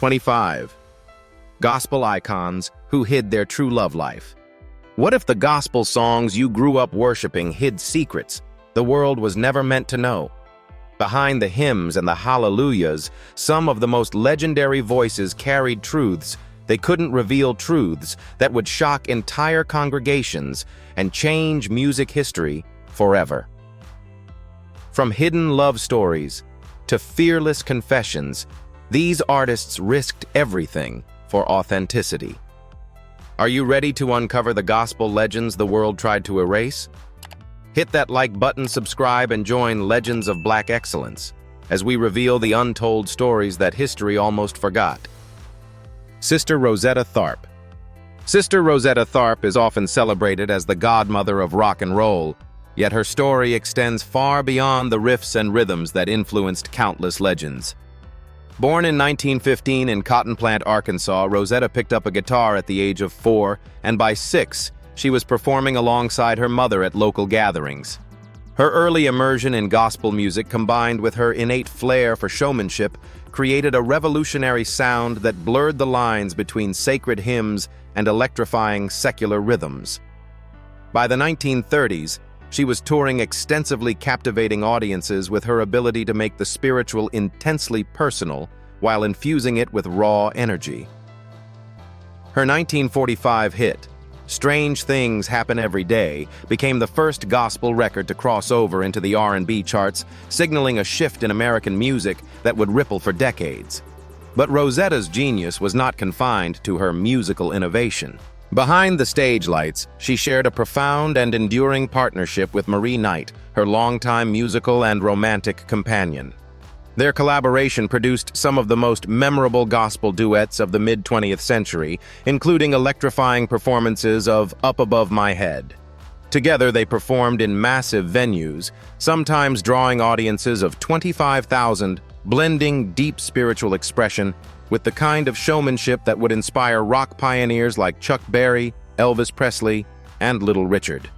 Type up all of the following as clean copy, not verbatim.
25. Gospel icons who hid their true love life. What if the gospel songs you grew up worshiping hid secrets the world was never meant to know? Behind the hymns and the hallelujahs, some of the most legendary voices carried truths they couldn't reveal, truths that would shock entire congregations and change music history forever. From hidden love stories to fearless confessions, these artists risked everything for authenticity. Are you ready to uncover the gospel legends the world tried to erase? Hit that like button, subscribe, and join Legends of Black Excellence as we reveal the untold stories that history almost forgot. Sister Rosetta Tharpe. Sister Rosetta Tharpe is often celebrated as the godmother of rock and roll, yet her story extends far beyond the riffs and rhythms that influenced countless legends. Born in 1915 in Cotton Plant, Arkansas, Rosetta picked up a guitar at the age of 4, and by 6, she was performing alongside her mother at local gatherings. Her early immersion in gospel music, combined with her innate flair for showmanship, created a revolutionary sound that blurred the lines between sacred hymns and electrifying secular rhythms. By the 1930s, she was touring extensively, captivating audiences with her ability to make the spiritual intensely personal while infusing it with raw energy. Her 1945 hit, Strange Things Happen Every Day, became the first gospel record to cross over into the R&B charts, signaling a shift in American music that would ripple for decades. But Rosetta's genius was not confined to her musical innovation. Behind the stage lights, she shared a profound and enduring partnership with Marie Knight, her longtime musical and romantic companion. Their collaboration produced some of the most memorable gospel duets of the mid-20th century, including electrifying performances of Up Above My Head. Together, they performed in massive venues, sometimes drawing audiences of 25,000, blending deep spiritual expression with the kind of showmanship that would inspire rock pioneers like Chuck Berry, Elvis Presley, and Little Richard.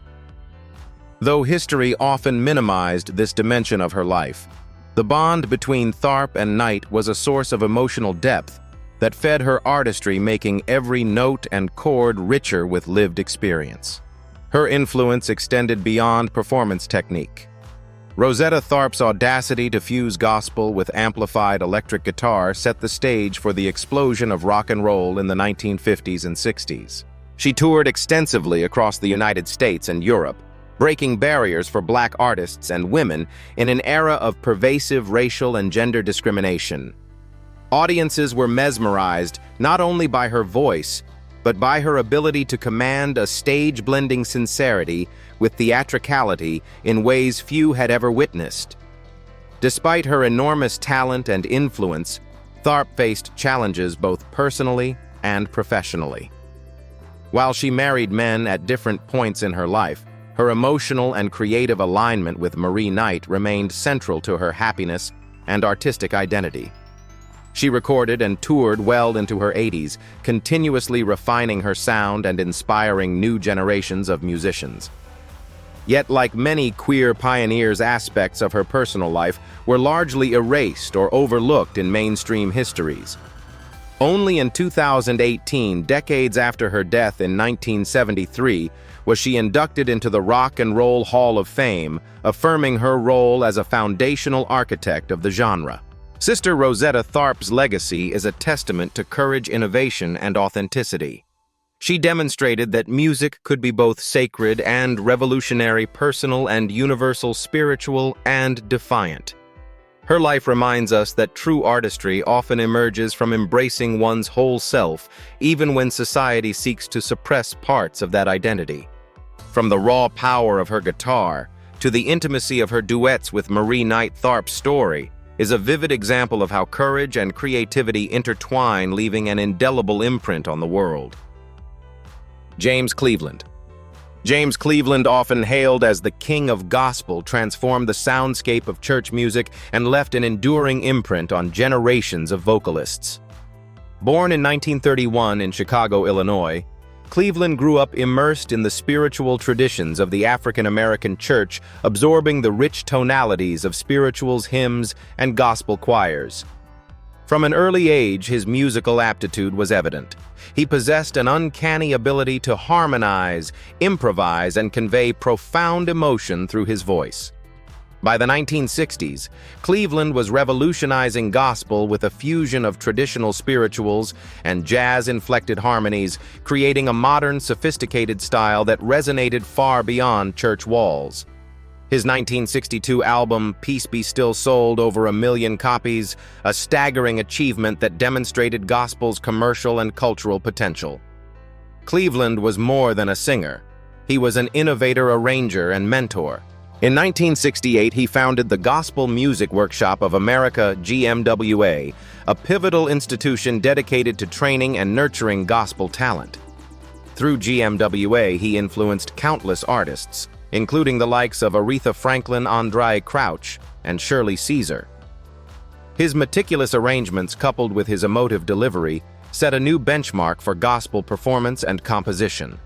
Though history often minimized this dimension of her life, the bond between Tharpe and Knight was a source of emotional depth that fed her artistry, making every note and chord richer with lived experience. Her influence extended beyond performance technique. Rosetta Tharpe's audacity to fuse gospel with amplified electric guitar set the stage for the explosion of rock and roll in the 1950s and 60s. She toured extensively across the United States and Europe, breaking barriers for Black artists and women in an era of pervasive racial and gender discrimination. Audiences were mesmerized not only by her voice, but by her ability to command a stage-blending sincerity with theatricality in ways few had ever witnessed. Despite her enormous talent and influence, Tharpe faced challenges both personally and professionally. While she married men at different points in her life, her emotional and creative alignment with Marie Knight remained central to her happiness and artistic identity. She recorded and toured well into her 80s, continuously refining her sound and inspiring new generations of musicians. Yet, like many queer pioneers, aspects of her personal life were largely erased or overlooked in mainstream histories. Only in 2018, decades after her death in 1973, was she inducted into the Rock and Roll Hall of Fame, affirming her role as a foundational architect of the genre. Sister Rosetta Tharpe's legacy is a testament to courage, innovation, and authenticity. She demonstrated that music could be both sacred and revolutionary, personal and universal, spiritual and defiant. Her life reminds us that true artistry often emerges from embracing one's whole self, even when society seeks to suppress parts of that identity. From the raw power of her guitar to the intimacy of her duets with Marie Knight, Tharpe's story is a vivid example of how courage and creativity intertwine, leaving an indelible imprint on the world. James Cleveland. James Cleveland, often hailed as the king of gospel, transformed the soundscape of church music and left an enduring imprint on generations of vocalists. Born in 1931 in Chicago, Illinois, Cleveland grew up immersed in the spiritual traditions of the African American church, absorbing the rich tonalities of spirituals, hymns, and gospel choirs. From an early age, his musical aptitude was evident. He possessed an uncanny ability to harmonize, improvise, and convey profound emotion through his voice. By the 1960s, Cleveland was revolutionizing gospel with a fusion of traditional spirituals and jazz-inflected harmonies, creating a modern, sophisticated style that resonated far beyond church walls. His 1962 album, Peace Be Still, sold over 1 million copies, a staggering achievement that demonstrated gospel's commercial and cultural potential. Cleveland was more than a singer. He was an innovator, arranger, and mentor. In 1968, he founded the Gospel Music Workshop of America, GMWA, a pivotal institution dedicated to training and nurturing gospel talent. Through GMWA, he influenced countless artists, including the likes of Aretha Franklin, Andraé Crouch, and Shirley Caesar. His meticulous arrangements, coupled with his emotive delivery, set a new benchmark for gospel performance and composition.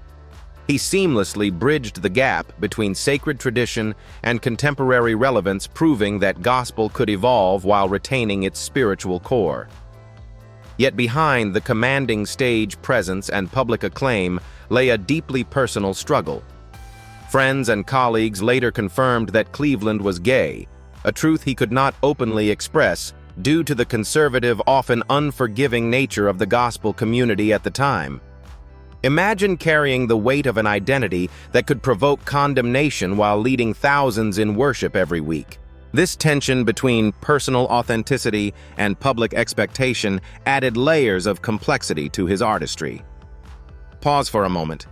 He seamlessly bridged the gap between sacred tradition and contemporary relevance, proving that gospel could evolve while retaining its spiritual core. Yet behind the commanding stage presence and public acclaim lay a deeply personal struggle. Friends and colleagues later confirmed that Cleveland was gay, a truth he could not openly express due to the conservative, often unforgiving nature of the gospel community at the time. Imagine carrying the weight of an identity that could provoke condemnation while leading thousands in worship every week. This tension between personal authenticity and public expectation added layers of complexity to his artistry. Pause for a moment.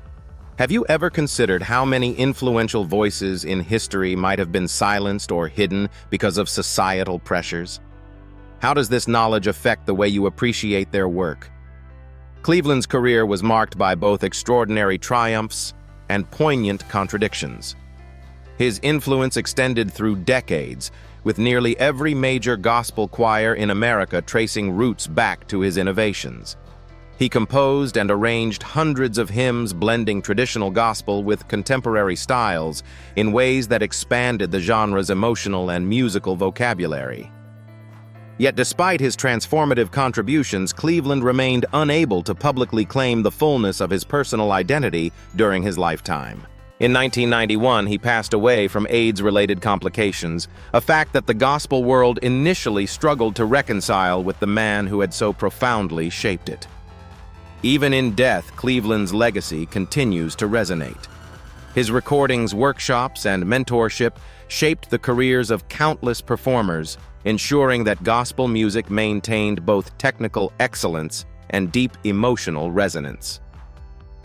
Have you ever considered how many influential voices in history might have been silenced or hidden because of societal pressures? How does this knowledge affect the way you appreciate their work? Cleveland's career was marked by both extraordinary triumphs and poignant contradictions. His influence extended through decades, with nearly every major gospel choir in America tracing roots back to his innovations. He composed and arranged hundreds of hymns blending traditional gospel with contemporary styles in ways that expanded the genre's emotional and musical vocabulary. Yet despite his transformative contributions, Cleveland remained unable to publicly claim the fullness of his personal identity during his lifetime. In 1991, he passed away from AIDS-related complications, a fact that the gospel world initially struggled to reconcile with the man who had so profoundly shaped it. Even in death, Cleveland's legacy continues to resonate. His recordings, workshops, and mentorship shaped the careers of countless performers, ensuring that gospel music maintained both technical excellence and deep emotional resonance.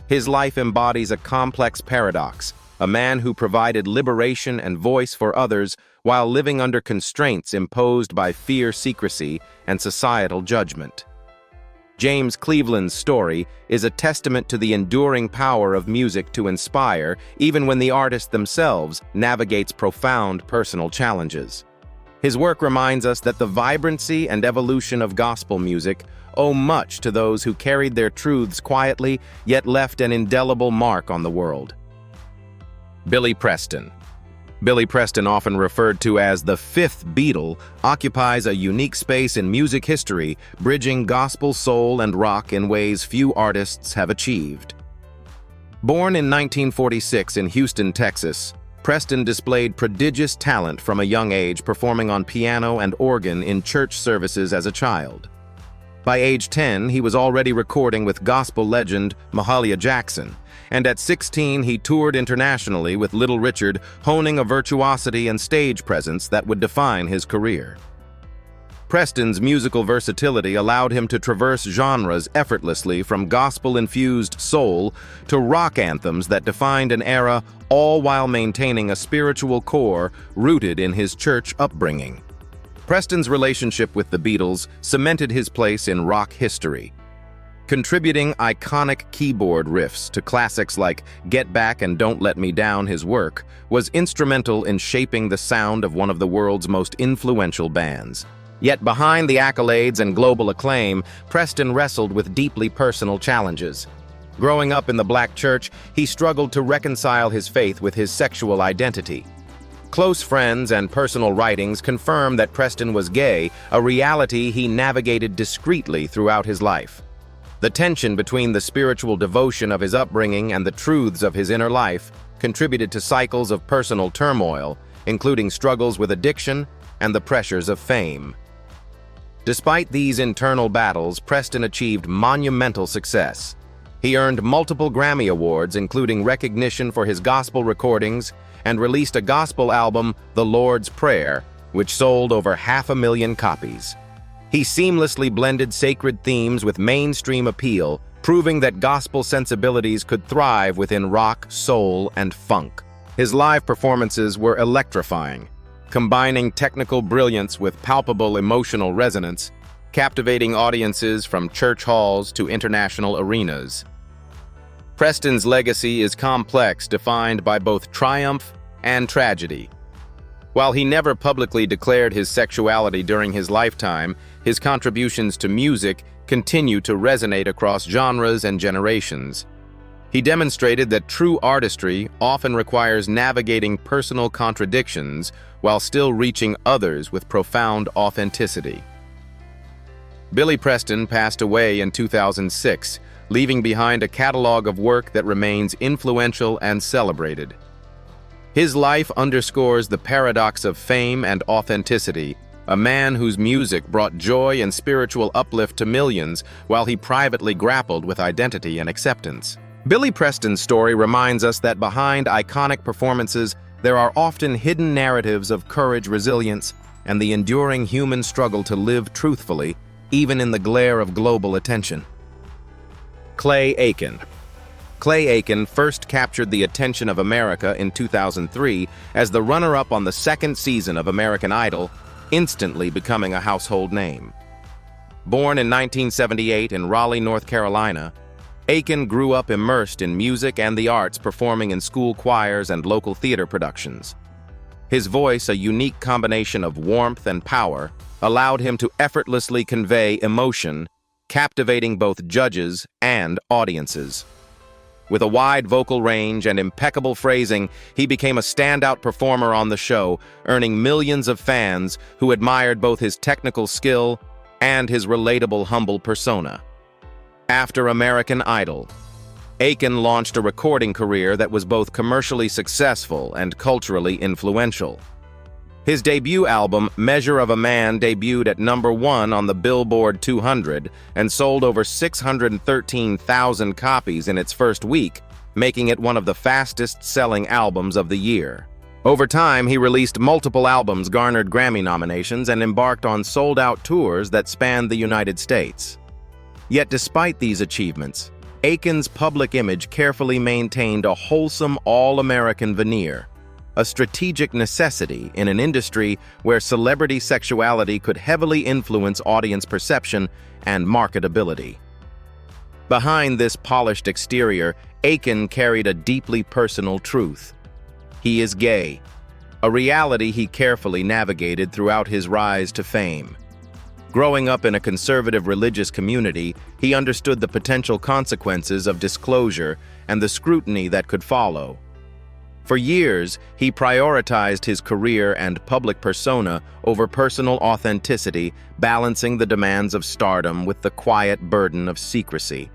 His life embodies a complex paradox, a man who provided liberation and voice for others while living under constraints imposed by fear, secrecy, and societal judgment. James Cleveland's story is a testament to the enduring power of music to inspire, even when the artist themselves navigates profound personal challenges. His work reminds us that the vibrancy and evolution of gospel music owe much to those who carried their truths quietly, yet left an indelible mark on the world. Billy Preston. Billy Preston, often referred to as the fifth Beatle, occupies a unique space in music history, bridging gospel, soul, and rock in ways few artists have achieved. Born in 1946 in Houston, Texas, Preston displayed prodigious talent from a young age, performing on piano and organ in church services as a child. By age 10, he was already recording with gospel legend Mahalia Jackson, and at 16 he toured internationally with Little Richard, honing a virtuosity and stage presence that would define his career. Preston's musical versatility allowed him to traverse genres effortlessly, from gospel-infused soul to rock anthems that defined an era, all while maintaining a spiritual core rooted in his church upbringing. Preston's relationship with the Beatles cemented his place in rock history. Contributing iconic keyboard riffs to classics like Get Back and Don't Let Me Down, his work was instrumental in shaping the sound of one of the world's most influential bands. Yet behind the accolades and global acclaim, Preston wrestled with deeply personal challenges. Growing up in the black church, he struggled to reconcile his faith with his sexual identity. Close friends and personal writings confirm that Preston was gay, a reality he navigated discreetly throughout his life. The tension between the spiritual devotion of his upbringing and the truths of his inner life contributed to cycles of personal turmoil, including struggles with addiction and the pressures of fame. Despite these internal battles, Preston achieved monumental success. He earned multiple Grammy Awards, including recognition for his gospel recordings, and released a gospel album, The Lord's Prayer, which sold over 500,000 copies. He seamlessly blended sacred themes with mainstream appeal, proving that gospel sensibilities could thrive within rock, soul, and funk. His live performances were electrifying, combining technical brilliance with palpable emotional resonance, captivating audiences from church halls to international arenas. Preston's legacy is complex, defined by both triumph and tragedy. While he never publicly declared his sexuality during his lifetime, his contributions to music continue to resonate across genres and generations. He demonstrated that true artistry often requires navigating personal contradictions while still reaching others with profound authenticity. Billy Preston passed away in 2006, leaving behind a catalog of work that remains influential and celebrated. His life underscores the paradox of fame and authenticity, a man whose music brought joy and spiritual uplift to millions while he privately grappled with identity and acceptance. Billy Preston's story reminds us that behind iconic performances, there are often hidden narratives of courage, resilience, and the enduring human struggle to live truthfully, even in the glare of global attention. Clay Aiken. Clay Aiken first captured the attention of America in 2003 as the runner-up on the second season of American Idol, instantly becoming a household name. Born in 1978 in Raleigh, North Carolina, Aiken grew up immersed in music and the arts, performing in school choirs and local theater productions. His voice, a unique combination of warmth and power, allowed him to effortlessly convey emotion, captivating both judges and audiences. With a wide vocal range and impeccable phrasing, he became a standout performer on the show, earning millions of fans who admired both his technical skill and his relatable, humble persona. After American Idol, Aiken launched a recording career that was both commercially successful and culturally influential. His debut album, Measure of a Man, debuted at #1 on the Billboard 200 and sold over 613,000 copies in its first week, making it one of the fastest-selling albums of the year. Over time, he released multiple albums, garnered Grammy nominations, and embarked on sold-out tours that spanned the United States. Yet despite these achievements, Aiken's public image carefully maintained a wholesome, all-American veneer, a strategic necessity in an industry where celebrity sexuality could heavily influence audience perception and marketability. Behind this polished exterior, Aiken carried a deeply personal truth. He is gay, a reality he carefully navigated throughout his rise to fame. Growing up in a conservative religious community, he understood the potential consequences of disclosure and the scrutiny that could follow. For years, he prioritized his career and public persona over personal authenticity, balancing the demands of stardom with the quiet burden of secrecy.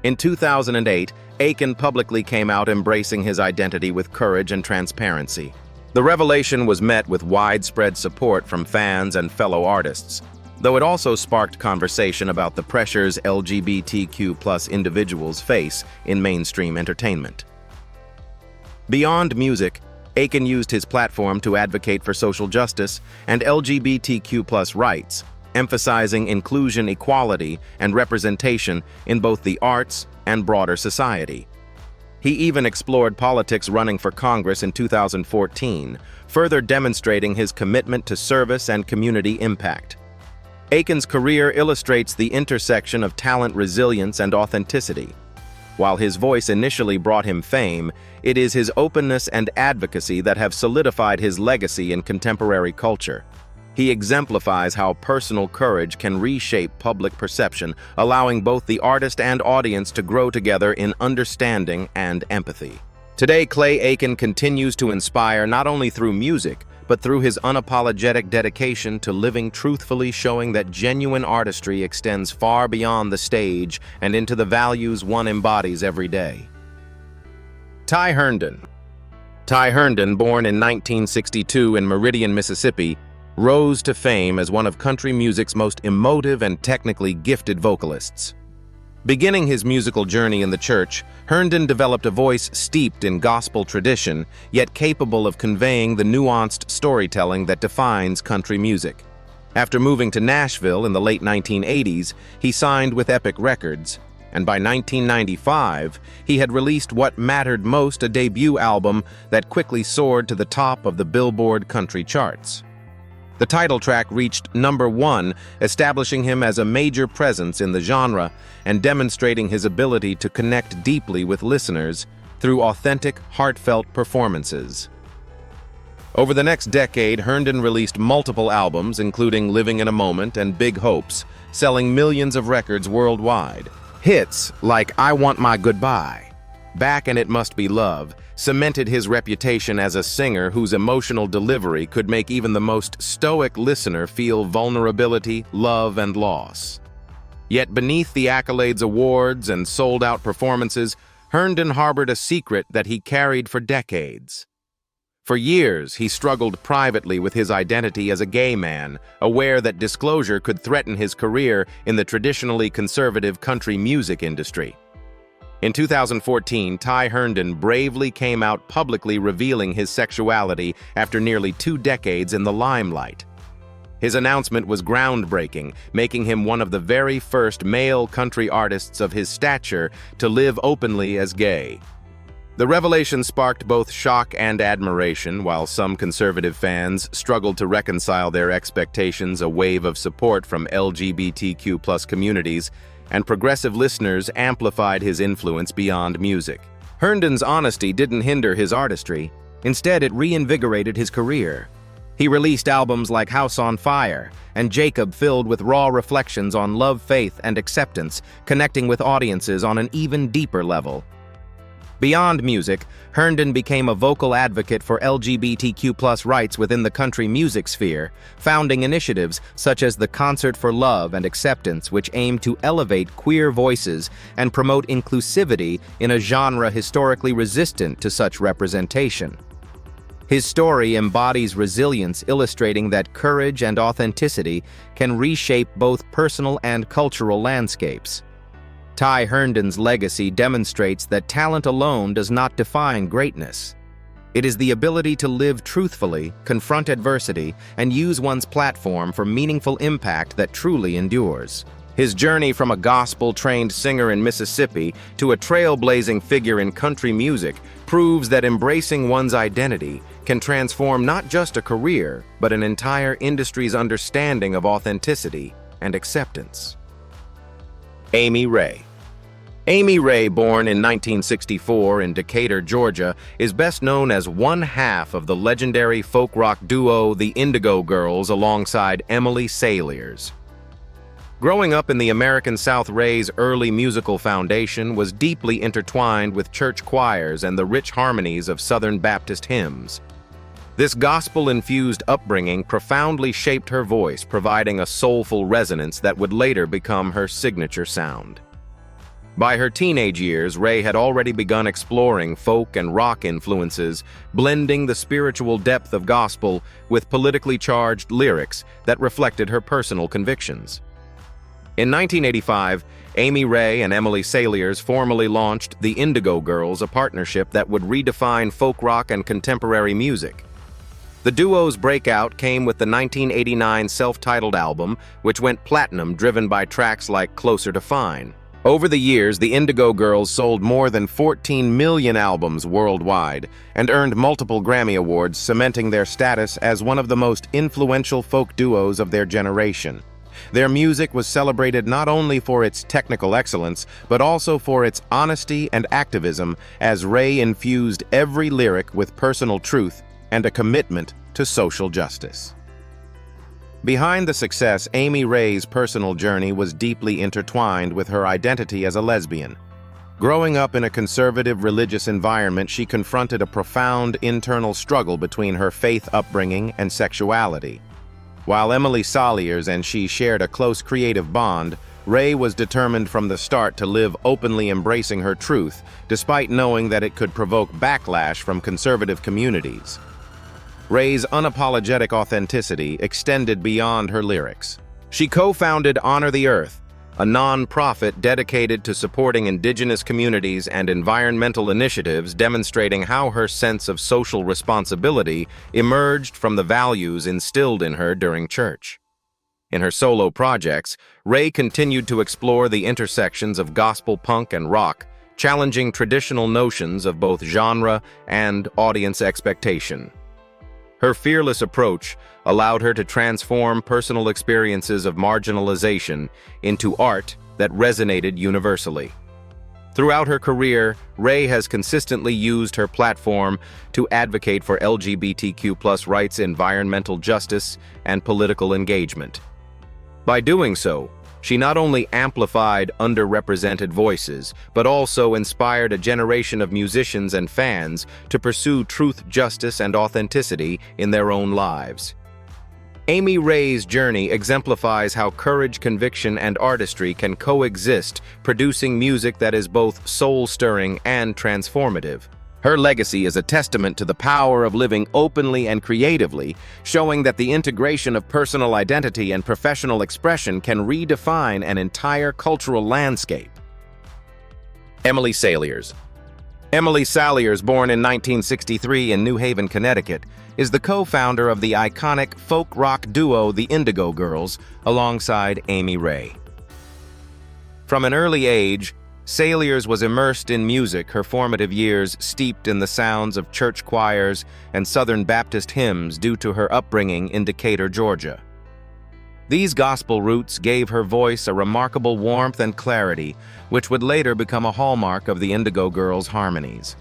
In 2008, Aiken publicly came out embracing his identity with courage and transparency. The revelation was met with widespread support from fans and fellow artists, though it also sparked conversation about the pressures LGBTQ+ individuals face in mainstream entertainment. Beyond music, Aiken used his platform to advocate for social justice and LGBTQ+ rights, emphasizing inclusion, equality, and representation in both the arts and broader society. He even explored politics, running for Congress in 2014, further demonstrating his commitment to service and community impact. Aiken's career illustrates the intersection of talent, resilience, and authenticity. While his voice initially brought him fame, it is his openness and advocacy that have solidified his legacy in contemporary culture. He exemplifies how personal courage can reshape public perception, allowing both the artist and audience to grow together in understanding and empathy. Today, Clay Aiken continues to inspire not only through music, but through his unapologetic dedication to living truthfully, showing that genuine artistry extends far beyond the stage and into the values one embodies every day. Ty Herndon. Ty Herndon, born in 1962 in Meridian, Mississippi, rose to fame as one of country music's most emotive and technically gifted vocalists. Beginning his musical journey in the church, Herndon developed a voice steeped in gospel tradition, yet capable of conveying the nuanced storytelling that defines country music. After moving to Nashville in the late 1980s, he signed with Epic Records, and by 1995, he had released what mattered most, a debut album that quickly soared to the top of the Billboard country charts. The title track reached #1, establishing him as a major presence in the genre and demonstrating his ability to connect deeply with listeners through authentic, heartfelt performances. Over the next decade, Herndon released multiple albums, including Living in a Moment and Big Hopes, selling millions of records worldwide. Hits like I Want My Goodbye, Back and It Must Be Love cemented his reputation as a singer whose emotional delivery could make even the most stoic listener feel vulnerability, love, and loss. Yet beneath the accolades, awards, and sold-out performances, Herndon harbored a secret that he carried for decades. For years, he struggled privately with his identity as a gay man, aware that disclosure could threaten his career in the traditionally conservative country music industry. In 2014, Ty Herndon bravely came out publicly revealing his sexuality after nearly 2 decades in the limelight. His announcement was groundbreaking, making him one of the very first male country artists of his stature to live openly as gay. The revelation sparked both shock and admiration, while some conservative fans struggled to reconcile their expectations. A wave of support from LGBTQ+ communities and progressive listeners amplified his influence beyond music. Herndon's honesty didn't hinder his artistry. Instead, it reinvigorated his career. He released albums like House on Fire and Jacob, filled with raw reflections on love, faith, and acceptance, connecting with audiences on an even deeper level. Beyond music, Herndon became a vocal advocate for LGBTQ+ rights within the country music sphere, founding initiatives such as the Concert for Love and Acceptance, which aim to elevate queer voices and promote inclusivity in a genre historically resistant to such representation. His story embodies resilience, illustrating that courage and authenticity can reshape both personal and cultural landscapes. Ty Herndon's legacy demonstrates that talent alone does not define greatness. It is the ability to live truthfully, confront adversity, and use one's platform for meaningful impact that truly endures. His journey from a gospel-trained singer in Mississippi to a trailblazing figure in country music proves that embracing one's identity can transform not just a career, but an entire industry's understanding of authenticity and acceptance. Amy Ray. Amy Ray, born in 1964 in Decatur, Georgia, is best known as one half of the legendary folk rock duo The Indigo Girls alongside Emily Saliers. Growing up in the American South, Ray's early musical foundation was deeply intertwined with church choirs and the rich harmonies of Southern Baptist hymns. This gospel-infused upbringing profoundly shaped her voice, providing a soulful resonance that would later become her signature sound. By her teenage years, Ray had already begun exploring folk and rock influences, blending the spiritual depth of gospel with politically charged lyrics that reflected her personal convictions. In 1985, Amy Ray and Emily Saliers formally launched The Indigo Girls, a partnership that would redefine folk rock and contemporary music. The duo's breakout came with the 1989 self-titled album, which went platinum, driven by tracks like Closer to Fine. Over the years, the Indigo Girls sold more than 14 million albums worldwide and earned multiple Grammy Awards, cementing their status as one of the most influential folk duos of their generation. Their music was celebrated not only for its technical excellence, but also for its honesty and activism, as Ray infused every lyric with personal truth and a commitment to social justice. Behind the success, Amy Ray's personal journey was deeply intertwined with her identity as a lesbian. Growing up in a conservative religious environment, she confronted a profound internal struggle between her faith upbringing and sexuality. While Emily Saliers and she shared a close creative bond, Raye was determined from the start to live openly embracing her truth, despite knowing that it could provoke backlash from conservative communities. Raye's unapologetic authenticity extended beyond her lyrics. She co-founded Honor the Earth, a non-profit dedicated to supporting indigenous communities and environmental initiatives, demonstrating how her sense of social responsibility emerged from the values instilled in her during church. In her solo projects, Raye continued to explore the intersections of gospel punk and rock, challenging traditional notions of both genre and audience expectation. Her fearless approach allowed her to transform personal experiences of marginalization into art that resonated universally. Throughout her career, Raye has consistently used her platform to advocate for LGBTQ+ rights, environmental justice, and political engagement. By doing so, she not only amplified underrepresented voices, but also inspired a generation of musicians and fans to pursue truth, justice, and authenticity in their own lives. Amy Raye's journey exemplifies how courage, conviction, and artistry can coexist, producing music that is both soul-stirring and transformative. Her legacy is a testament to the power of living openly and creatively, showing that the integration of personal identity and professional expression can redefine an entire cultural landscape. Emily Saliers. Emily Saliers, born in 1963 in New Haven, Connecticut, is the co-founder of the iconic folk rock duo The Indigo Girls, alongside Amy Raye. From an early age, Saliers was immersed in music, her formative years steeped in the sounds of church choirs and Southern Baptist hymns due to her upbringing in Decatur, Georgia. These gospel roots gave her voice a remarkable warmth and clarity, which would later become a hallmark of the Indigo Girls' harmonies.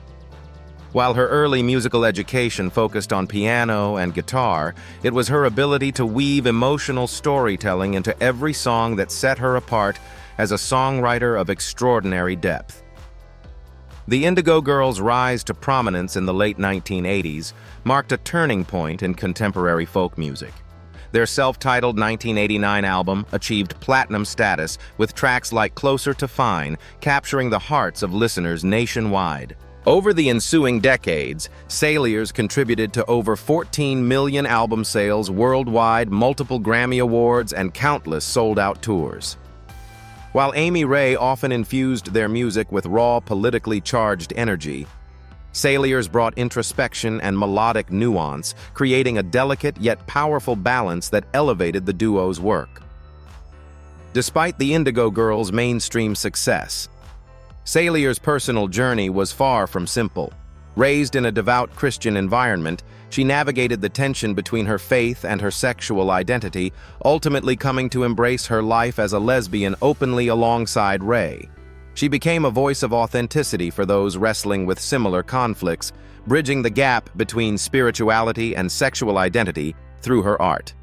While her early musical education focused on piano and guitar, it was her ability to weave emotional storytelling into every song that set her apart as a songwriter of extraordinary depth. The Indigo Girls' rise to prominence in the late 1980s marked a turning point in contemporary folk music. Their self-titled 1989 album achieved platinum status, with tracks like Closer to Fine capturing the hearts of listeners nationwide. Over the ensuing decades, Saliers contributed to over 14 million album sales worldwide, multiple Grammy Awards, and countless sold-out tours. While Amy Raye often infused their music with raw, politically charged energy, Saliers brought introspection and melodic nuance, creating a delicate yet powerful balance that elevated the duo's work. Despite the Indigo Girls' mainstream success, Saliers' personal journey was far from simple. Raised in a devout Christian environment, she navigated the tension between her faith and her sexual identity, ultimately coming to embrace her life as a lesbian openly alongside Raye. She became a voice of authenticity for those wrestling with similar conflicts, bridging the gap between spirituality and sexual identity through her art.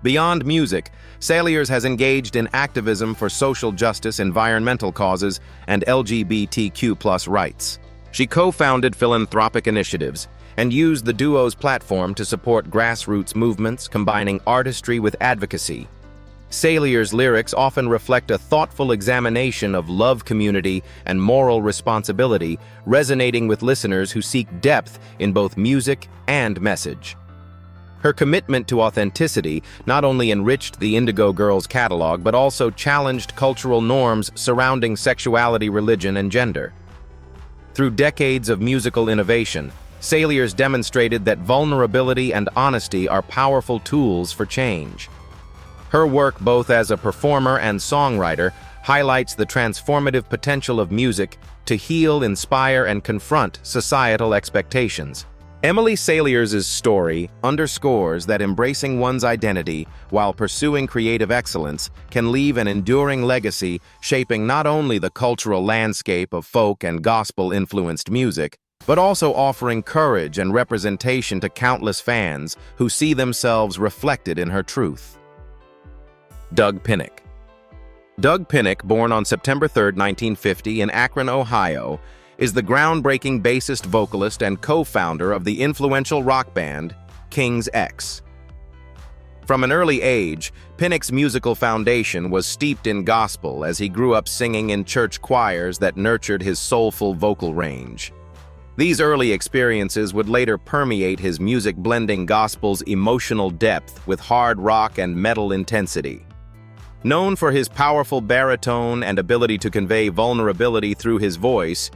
Beyond music, Saliers has engaged in activism for social justice, environmental causes, and LGBTQ+ rights. She co-founded philanthropic initiatives and used the duo's platform to support grassroots movements, combining artistry with advocacy. Saliers' lyrics often reflect a thoughtful examination of love, community, and moral responsibility, resonating with listeners who seek depth in both music and message. Her commitment to authenticity not only enriched the Indigo Girls' catalog, but also challenged cultural norms surrounding sexuality, religion, and gender. Through decades of musical innovation, Saliers demonstrated that vulnerability and honesty are powerful tools for change. Her work, both as a performer and songwriter, highlights the transformative potential of music to heal, inspire, and confront societal expectations. Emily Saliers' story underscores that embracing one's identity while pursuing creative excellence can leave an enduring legacy, shaping not only the cultural landscape of folk and gospel-influenced music, but also offering courage and representation to countless fans who see themselves reflected in her truth. Doug Pinnick. Doug Pinnick, born on September 3, 1950 in Akron, Ohio, is the groundbreaking bassist, vocalist, and co-founder of the influential rock band King's X. From an early age, Pinnick's musical foundation was steeped in gospel as he grew up singing in church choirs that nurtured his soulful vocal range. These early experiences would later permeate his music, blending gospel's emotional depth with hard rock and metal intensity. Known for his powerful baritone and ability to convey vulnerability through his voice,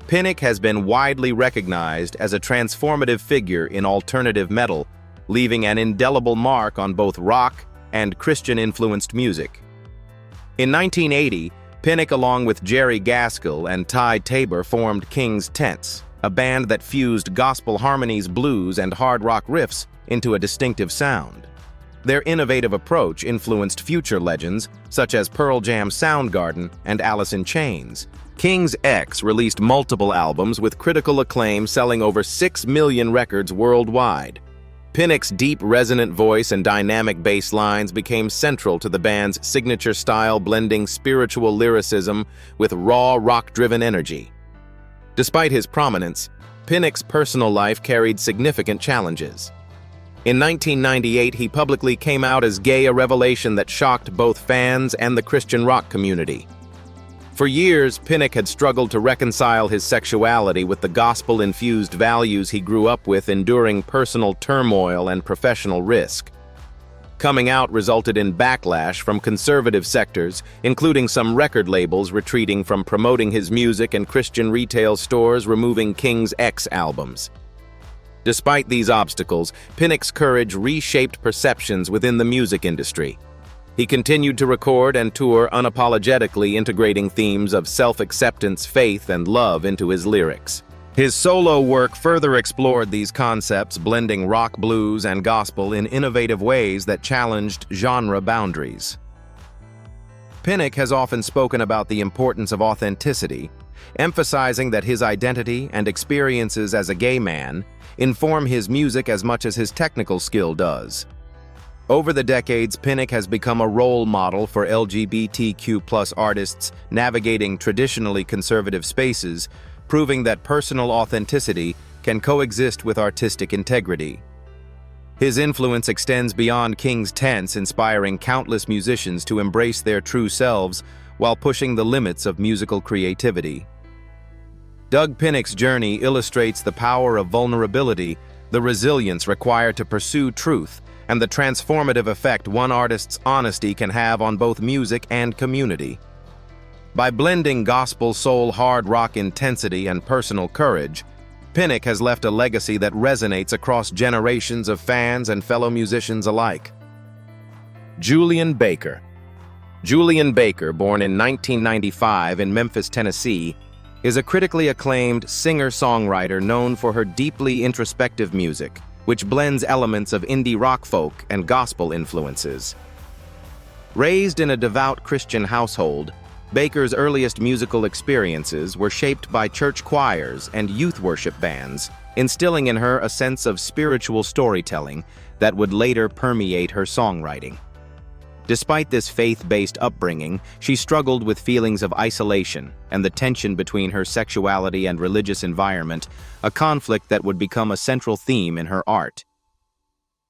Pinnick has been widely recognized as a transformative figure in alternative metal, leaving an indelible mark on both rock and Christian-influenced music. In 1980, Pinnick, along with Jerry Gaskill and Ty Tabor, formed King's Tents, a band that fused gospel harmonies, blues, and hard rock riffs into a distinctive sound. Their innovative approach influenced future legends such as Pearl Jam's Soundgarden and Alice in Chains. King's X released multiple albums with critical acclaim, selling over 6 million records worldwide. Pinnick's deep, resonant voice and dynamic bass lines became central to the band's signature style, blending spiritual lyricism with raw, rock-driven energy. Despite his prominence, Pinnick's personal life carried significant challenges. In 1998, he publicly came out as gay, a revelation that shocked both fans and the Christian rock community. For years, Pinnick had struggled to reconcile his sexuality with the gospel-infused values he grew up with, enduring personal turmoil and professional risk. Coming out resulted in backlash from conservative sectors, including some record labels retreating from promoting his music and Christian retail stores removing King's X albums. Despite these obstacles, Pinnick's courage reshaped perceptions within the music industry. He continued to record and tour unapologetically, integrating themes of self-acceptance, faith, and love into his lyrics. His solo work further explored these concepts, blending rock, blues, and gospel in innovative ways that challenged genre boundaries. Pinnick has often spoken about the importance of authenticity, emphasizing that his identity and experiences as a gay man inform his music as much as his technical skill does. Over the decades, Pinnick has become a role model for LGBTQ+ artists navigating traditionally conservative spaces, proving that personal authenticity can coexist with artistic integrity. His influence extends beyond King's Tents, inspiring countless musicians to embrace their true selves while pushing the limits of musical creativity. Doug Pinnick's journey illustrates the power of vulnerability, the resilience required to pursue truth, and the transformative effect one artist's honesty can have on both music and community. By blending gospel, soul, hard rock intensity, and personal courage, Pinnick has left a legacy that resonates across generations of fans and fellow musicians alike. Julien Baker. Julien Baker, born in 1995 in Memphis, Tennessee, is a critically acclaimed singer-songwriter known for her deeply introspective music, which blends elements of indie rock, folk, and gospel influences. Raised in a devout Christian household, Baker's earliest musical experiences were shaped by church choirs and youth worship bands, instilling in her a sense of spiritual storytelling that would later permeate her songwriting. Despite this faith-based upbringing, she struggled with feelings of isolation and the tension between her sexuality and religious environment, a conflict that would become a central theme in her art.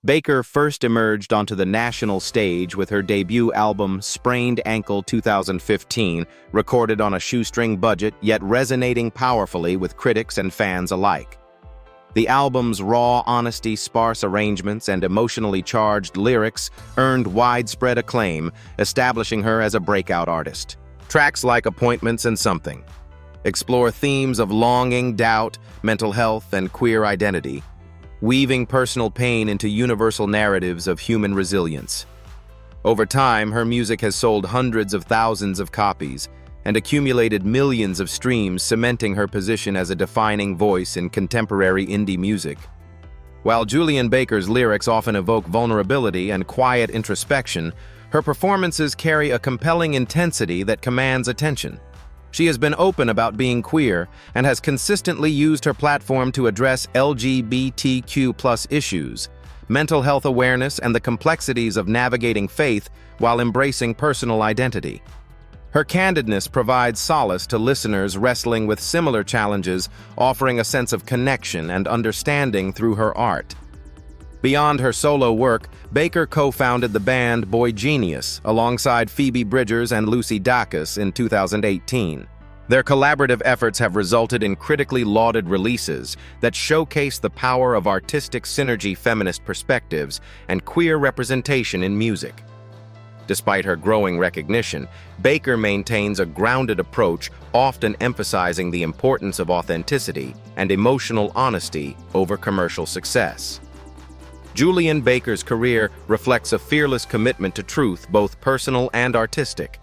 Baker first emerged onto the national stage with her debut album Sprained Ankle 2015, recorded on a shoestring budget yet resonating powerfully with critics and fans alike. The album's raw honesty, sparse arrangements, and emotionally charged lyrics earned widespread acclaim, establishing her as a breakout artist. Tracks like Appointments and Something explore themes of longing, doubt, mental health, and queer identity, weaving personal pain into universal narratives of human resilience. Over time, her music has sold hundreds of thousands of copies and accumulated millions of streams, cementing her position as a defining voice in contemporary indie music. While Julien Baker's lyrics often evoke vulnerability and quiet introspection, her performances carry a compelling intensity that commands attention. She has been open about being queer and has consistently used her platform to address LGBTQ+ issues, mental health awareness, and the complexities of navigating faith while embracing personal identity. Her candidness provides solace to listeners wrestling with similar challenges, offering a sense of connection and understanding through her art. Beyond her solo work, Baker co-founded the band boygenius alongside Phoebe Bridgers and Lucy Dacus in 2018. Their collaborative efforts have resulted in critically lauded releases that showcase the power of artistic synergy, feminist perspectives, and queer representation in music. Despite her growing recognition, Baker maintains a grounded approach, often emphasizing the importance of authenticity and emotional honesty over commercial success. Julien Baker's career reflects a fearless commitment to truth, both personal and artistic.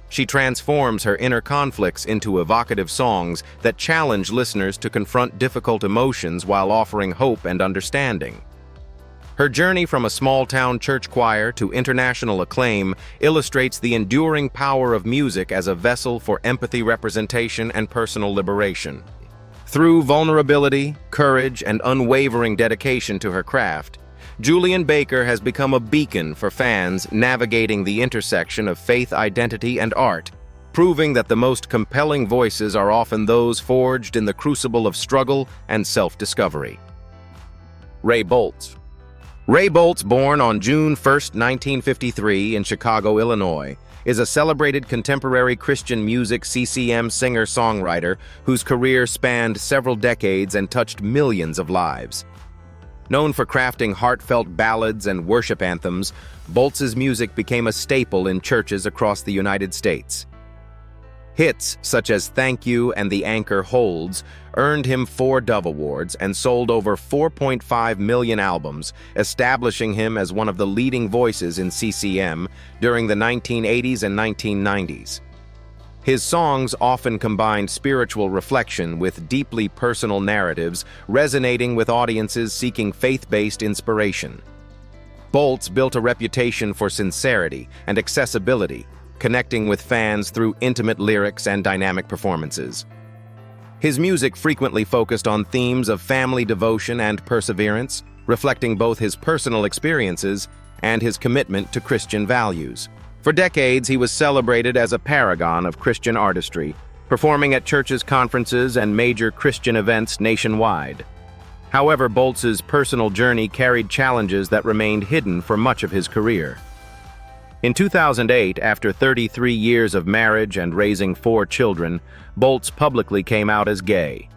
She transforms her inner conflicts into evocative songs that challenge listeners to confront difficult emotions while offering hope and understanding. Her journey from a small-town church choir to international acclaim illustrates the enduring power of music as a vessel for empathy, representation, and personal liberation. Through vulnerability, courage, and unwavering dedication to her craft, Julien Baker has become a beacon for fans navigating the intersection of faith, identity, and art, proving that the most compelling voices are often those forged in the crucible of struggle and self-discovery. Ray Boltz. Ray Boltz, born on June 1, 1953 in Chicago, Illinois, is a celebrated contemporary Christian music CCM singer-songwriter whose career spanned several decades and touched millions of lives. Known for crafting heartfelt ballads and worship anthems, Boltz's music became a staple in churches across the United States. Hits such as Thank You and The Anchor Holds earned him 4 Dove Awards and sold over 4.5 million albums, establishing him as one of the leading voices in CCM during the 1980s and 1990s. His songs often combined spiritual reflection with deeply personal narratives, resonating with audiences seeking faith-based inspiration. Boltz built a reputation for sincerity and accessibility, connecting with fans through intimate lyrics and dynamic performances. His music frequently focused on themes of family devotion and perseverance, reflecting both his personal experiences and his commitment to Christian values. For decades, he was celebrated as a paragon of Christian artistry, performing at churches, conferences, and major Christian events nationwide. However, Boltz's personal journey carried challenges that remained hidden for much of his career. In 2008, after 33 years of marriage and raising 4 children, Boltz publicly came out as gay.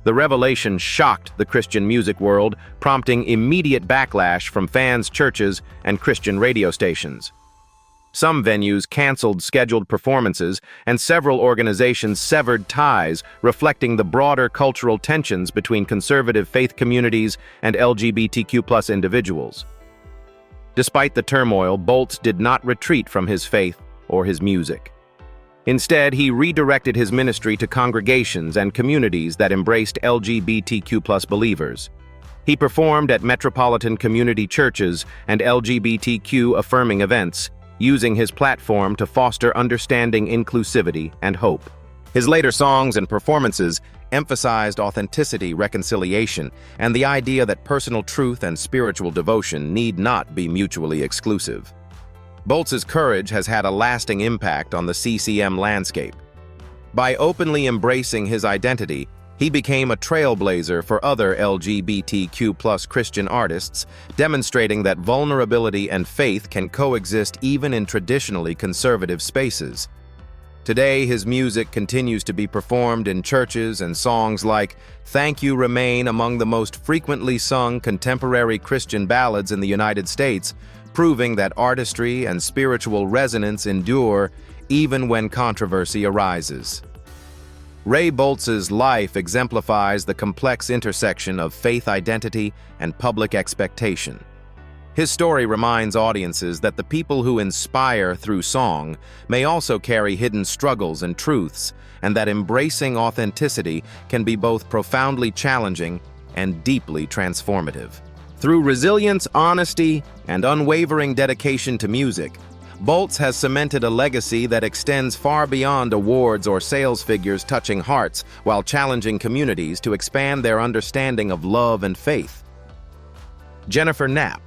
The revelation shocked the Christian music world, prompting immediate backlash from fans, churches, and Christian radio stations. Some venues canceled scheduled performances, and several organizations severed ties, reflecting the broader cultural tensions between conservative faith communities and LGBTQ+ individuals. Despite the turmoil, Boltz did not retreat from his faith or his music. Instead, he redirected his ministry to congregations and communities that embraced LGBTQ+ believers. He performed at metropolitan community churches and LGBTQ-affirming events, using his platform to foster understanding, inclusivity, and hope. His later songs and performances emphasized authenticity, reconciliation, and the idea that personal truth and spiritual devotion need not be mutually exclusive. Boltz's courage has had a lasting impact on the CCM landscape. By openly embracing his identity, he became a trailblazer for other LGBTQ+ Christian artists, demonstrating that vulnerability and faith can coexist even in traditionally conservative spaces. Today, his music continues to be performed in churches, and songs like Thank You remain among the most frequently sung contemporary Christian ballads in the United States, proving that artistry and spiritual resonance endure even when controversy arises. Ray Boltz's life exemplifies the complex intersection of faith identity and public expectation. His story reminds audiences that the people who inspire through song may also carry hidden struggles and truths, and that embracing authenticity can be both profoundly challenging and deeply transformative. Through resilience, honesty, and unwavering dedication to music, Boltz has cemented a legacy that extends far beyond awards or sales figures, touching hearts while challenging communities to expand their understanding of love and faith. Jennifer Knapp.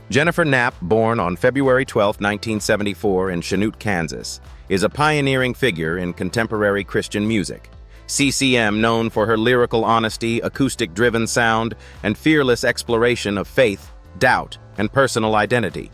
Jennifer Knapp, born on February 12, 1974 in Chanute, Kansas, is a pioneering figure in contemporary Christian music. CCM, known for her lyrical honesty, acoustic-driven sound, and fearless exploration of faith, doubt, and personal identity.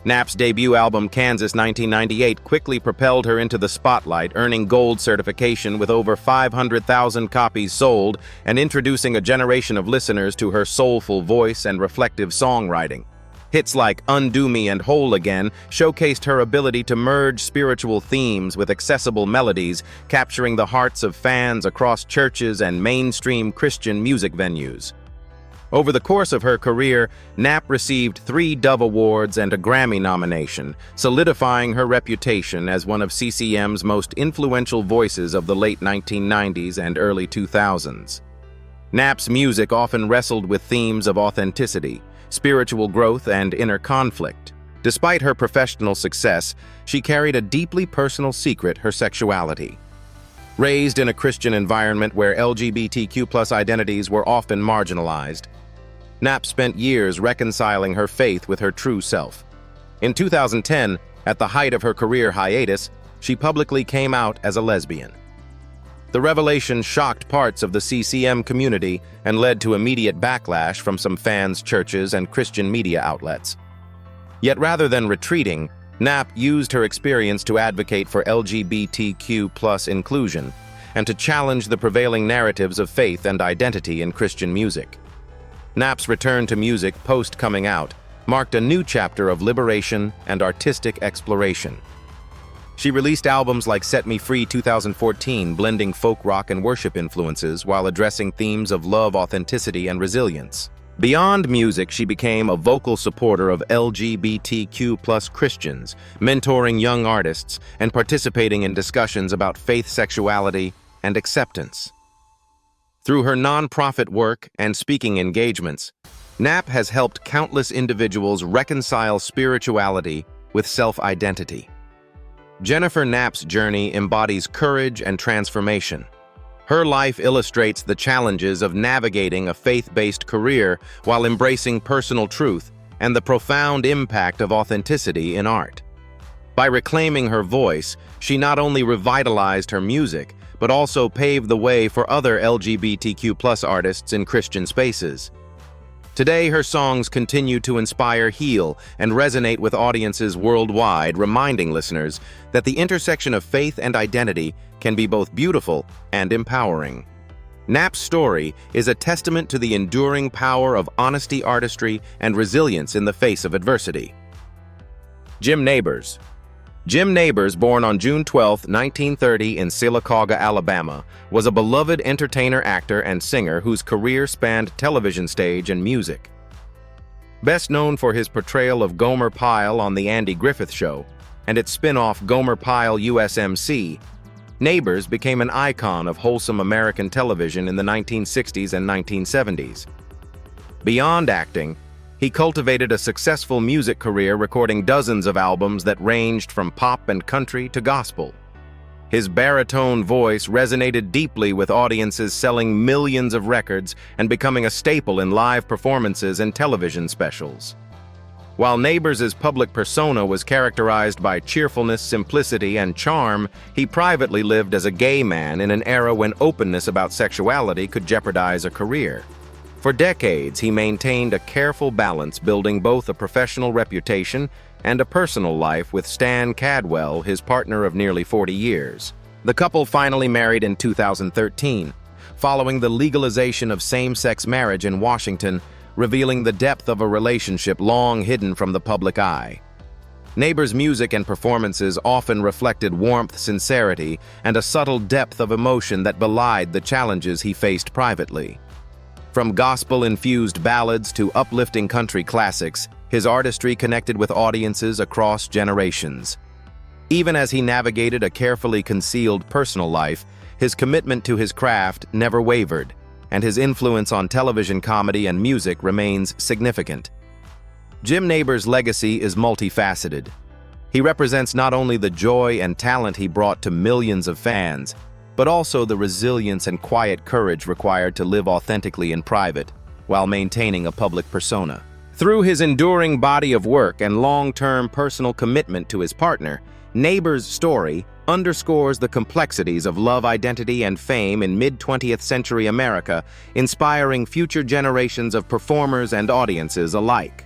Knapp's debut album, Kansas 1998, quickly propelled her into the spotlight, earning gold certification with over 500,000 copies sold and introducing a generation of listeners to her soulful voice and reflective songwriting. Hits like Undo Me and Whole Again showcased her ability to merge spiritual themes with accessible melodies, capturing the hearts of fans across churches and mainstream Christian music venues. Over the course of her career, Knapp received 3 Dove Awards and a Grammy nomination, solidifying her reputation as one of CCM's most influential voices of the late 1990s and early 2000s. Knapp's music often wrestled with themes of authenticity, spiritual growth, and inner conflict. Despite her professional success, she carried a deeply personal secret: her sexuality. Raised in a Christian environment where LGBTQ+ identities were often marginalized, Knapp spent years reconciling her faith with her true self. In 2010, at the height of her career hiatus, she publicly came out as a lesbian. The revelation shocked parts of the CCM community and led to immediate backlash from some fans, churches, and Christian media outlets. Yet rather than retreating, Knapp used her experience to advocate for LGBTQ+ inclusion and to challenge the prevailing narratives of faith and identity in Christian music. Knapp's return to music post-coming out marked a new chapter of liberation and artistic exploration. She released albums like Set Me Free 2014, blending folk rock and worship influences while addressing themes of love, authenticity, and resilience. Beyond music, she became a vocal supporter of LGBTQ+ Christians, mentoring young artists and participating in discussions about faith, sexuality, and acceptance. Through her nonprofit work and speaking engagements, Knapp has helped countless individuals reconcile spirituality with self-identity. Jennifer Knapp's journey embodies courage and transformation. Her life illustrates the challenges of navigating a faith-based career while embracing personal truth and the profound impact of authenticity in art. By reclaiming her voice, she not only revitalized her music, but also paved the way for other LGBTQ+ artists in Christian spaces. Today, her songs continue to inspire, heal, and resonate with audiences worldwide, reminding listeners that the intersection of faith and identity can be both beautiful and empowering. Knapp's story is a testament to the enduring power of honesty, artistry, and resilience in the face of adversity. Jim Nabors. Jim Nabors, born on June 12, 1930 in Sylacauga, Alabama, was a beloved entertainer, actor, and singer whose career spanned television, stage, and music. Best known for his portrayal of Gomer Pyle on The Andy Griffith Show and its spin-off Gomer Pyle USMC, Nabors became an icon of wholesome American television in the 1960s and 1970s. Beyond acting, he cultivated a successful music career, recording dozens of albums that ranged from pop and country to gospel. His baritone voice resonated deeply with audiences, selling millions of records and becoming a staple in live performances and television specials. While Nabors' public persona was characterized by cheerfulness, simplicity, and charm, he privately lived as a gay man in an era when openness about sexuality could jeopardize a career. For decades, he maintained a careful balance, building both a professional reputation and a personal life with Stan Cadwell, his partner of nearly 40 years. The couple finally married in 2013, following the legalization of same-sex marriage in Washington, revealing the depth of a relationship long hidden from the public eye. Nabors' music and performances often reflected warmth, sincerity, and a subtle depth of emotion that belied the challenges he faced privately. From gospel-infused ballads to uplifting country classics, his artistry connected with audiences across generations. Even as he navigated a carefully concealed personal life, his commitment to his craft never wavered, and his influence on television, comedy, and music remains significant. Jim Nabors' legacy is multifaceted. He represents not only the joy and talent he brought to millions of fans, but also the resilience and quiet courage required to live authentically in private while maintaining a public persona. Through his enduring body of work and long-term personal commitment to his partner, Neighbor's story underscores the complexities of love, identity, and fame in mid-20th century America, inspiring future generations of performers and audiences alike.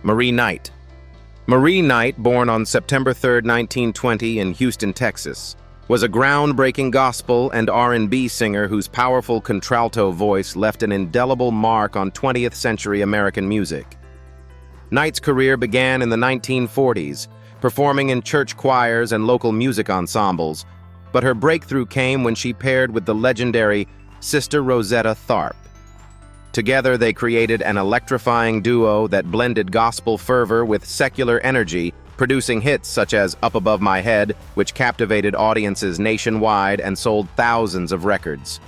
Marie Knight. Marie Knight, born on September 3, 1920 in Houston, Texas, was a groundbreaking gospel and R&B singer whose powerful contralto voice left an indelible mark on 20th century American music. Knight's career began in the 1940s, performing in church choirs and local music ensembles, but her breakthrough came when she paired with the legendary Sister Rosetta Tharpe. Together, they created an electrifying duo that blended gospel fervor with secular energy, producing hits such as Up Above My Head, which captivated audiences nationwide and sold thousands of records.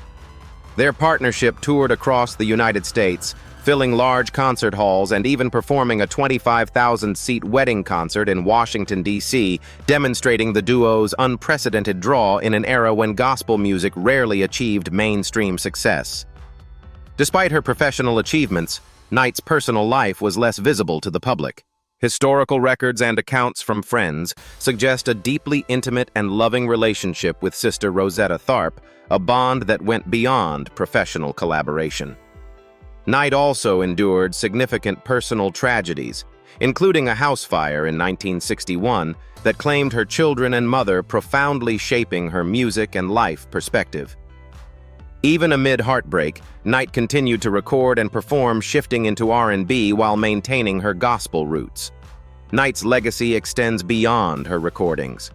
Their partnership toured across the United States, filling large concert halls and even performing a 25,000-seat wedding concert in Washington, D.C., demonstrating the duo's unprecedented draw in an era when gospel music rarely achieved mainstream success. Despite her professional achievements, Knight's personal life was less visible to the public. Historical records and accounts from friends suggest a deeply intimate and loving relationship with Sister Rosetta Tharpe, a bond that went beyond professional collaboration. Knight also endured significant personal tragedies, including a house fire in 1961 that claimed her children and mother, profoundly shaping her music and life perspective. Even amid heartbreak, Knight continued to record and perform, shifting into R&B while maintaining her gospel roots. Knight's legacy extends beyond her recordings.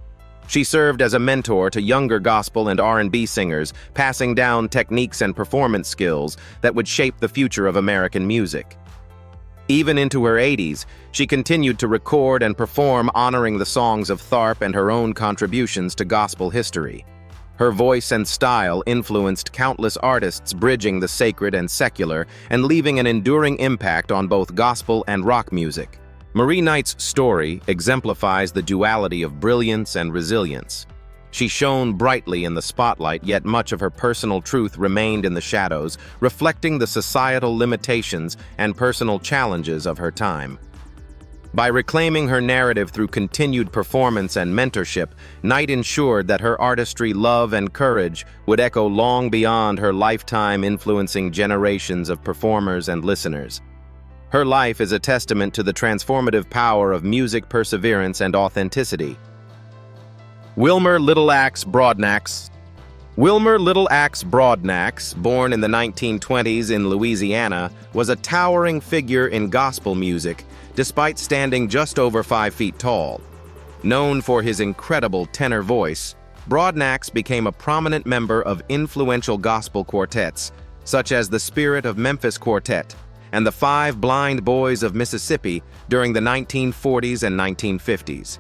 She served as a mentor to younger gospel and R&B singers, passing down techniques and performance skills that would shape the future of American music. Even into her 80s, she continued to record and perform, honoring the songs of Tharpe and her own contributions to gospel history. Her voice and style influenced countless artists, bridging the sacred and secular and leaving an enduring impact on both gospel and rock music. Marie Knight's story exemplifies the duality of brilliance and resilience. She shone brightly in the spotlight, yet much of her personal truth remained in the shadows, reflecting the societal limitations and personal challenges of her time. By reclaiming her narrative through continued performance and mentorship, Knight ensured that her artistry, love, and courage would echo long beyond her lifetime, influencing generations of performers and listeners. Her life is a testament to the transformative power of music, perseverance, and authenticity. Wilmer Little Axe Broadnax. Wilmer Little Axe Broadnax, born in the 1920s in Louisiana, was a towering figure in gospel music, despite standing just over 5 feet tall. Known for his incredible tenor voice, Broadnax became a prominent member of influential gospel quartets, such as the Spirit of Memphis Quartet and the Five Blind Boys of Mississippi during the 1940s and 1950s.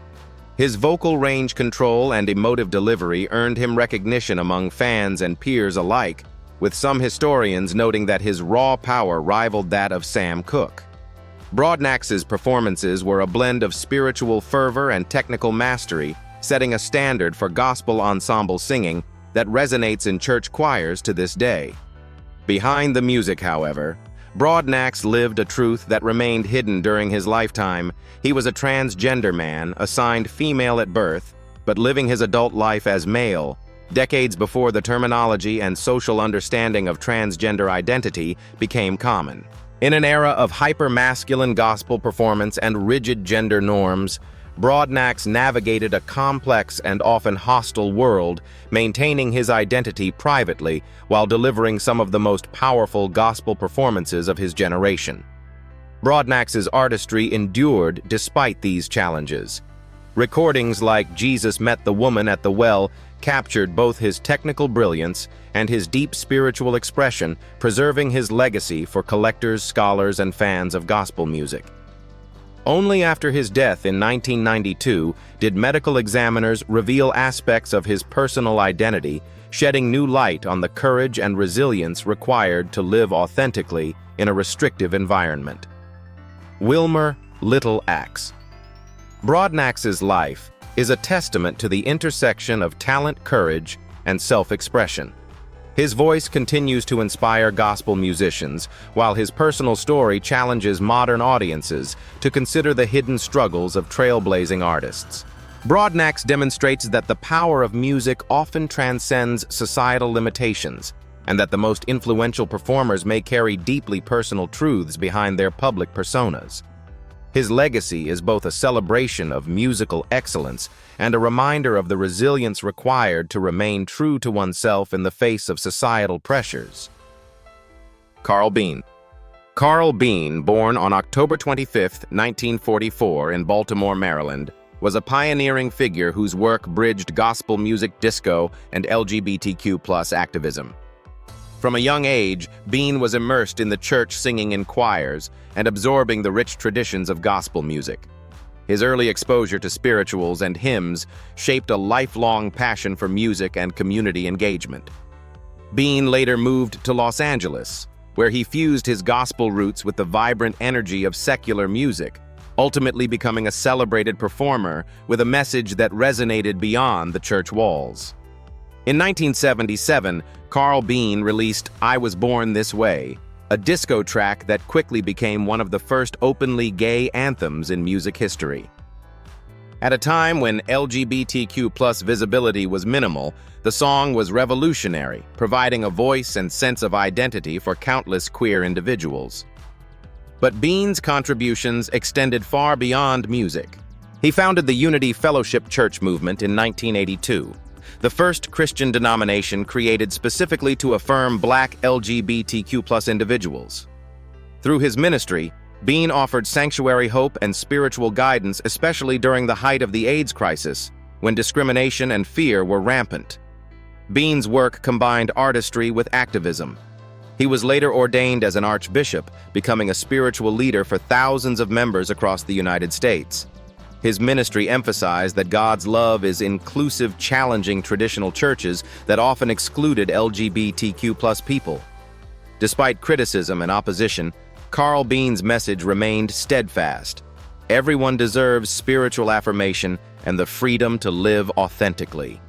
His vocal range control and emotive delivery earned him recognition among fans and peers alike, with some historians noting that his raw power rivaled that of Sam Cooke. Broadnax's performances were a blend of spiritual fervor and technical mastery, setting a standard for gospel ensemble singing that resonates in church choirs to this day. Behind the music, however, Broadnax lived a truth that remained hidden during his lifetime. He was a transgender man, assigned female at birth, but living his adult life as male, decades before the terminology and social understanding of transgender identity became common. In an era of hyper-masculine gospel performance and rigid gender norms, Broadnax navigated a complex and often hostile world, maintaining his identity privately while delivering some of the most powerful gospel performances of his generation. Broadnax's artistry endured despite these challenges. Recordings like Jesus Met the Woman at the Well captured both his technical brilliance and his deep spiritual expression, preserving his legacy for collectors, scholars, and fans of gospel music. Only after his death in 1992 did medical examiners reveal aspects of his personal identity, shedding new light on the courage and resilience required to live authentically in a restrictive environment. Wilmer Little Axe. Broadnax's life is a testament to the intersection of talent, courage, and self-expression. His voice continues to inspire gospel musicians, while his personal story challenges modern audiences to consider the hidden struggles of trailblazing artists. Broadnax demonstrates that the power of music often transcends societal limitations, and that the most influential performers may carry deeply personal truths behind their public personas. His legacy is both a celebration of musical excellence and a reminder of the resilience required to remain true to oneself in the face of societal pressures. Carl Bean. Carl Bean, born on October 25, 1944 in Baltimore, Maryland, was a pioneering figure whose work bridged gospel music, disco, and LGBTQ+ activism. From a young age, Bean was immersed in the church, singing in choirs and absorbing the rich traditions of gospel music. His early exposure to spirituals and hymns shaped a lifelong passion for music and community engagement. Bean later moved to Los Angeles, where he fused his gospel roots with the vibrant energy of secular music, ultimately becoming a celebrated performer with a message that resonated beyond the church walls. In 1977, Carl Bean released I Was Born This Way, a disco track that quickly became one of the first openly gay anthems in music history. At a time when LGBTQ+ visibility was minimal, the song was revolutionary, providing a voice and sense of identity for countless queer individuals. But Bean's contributions extended far beyond music. He founded the Unity Fellowship Church movement in 1982, the first Christian denomination created specifically to affirm Black LGBTQ+ individuals. Through his ministry, Bean offered sanctuary hope and spiritual guidance, especially during the height of the AIDS crisis, when discrimination and fear were rampant. Bean's work combined artistry with activism. He was later ordained as an archbishop, becoming a spiritual leader for thousands of members across the United States. His ministry emphasized that God's love is inclusive, challenging traditional churches that often excluded LGBTQ+ people. Despite criticism and opposition, Carl Bean's message remained steadfast. Everyone deserves spiritual affirmation and the freedom to live authentically.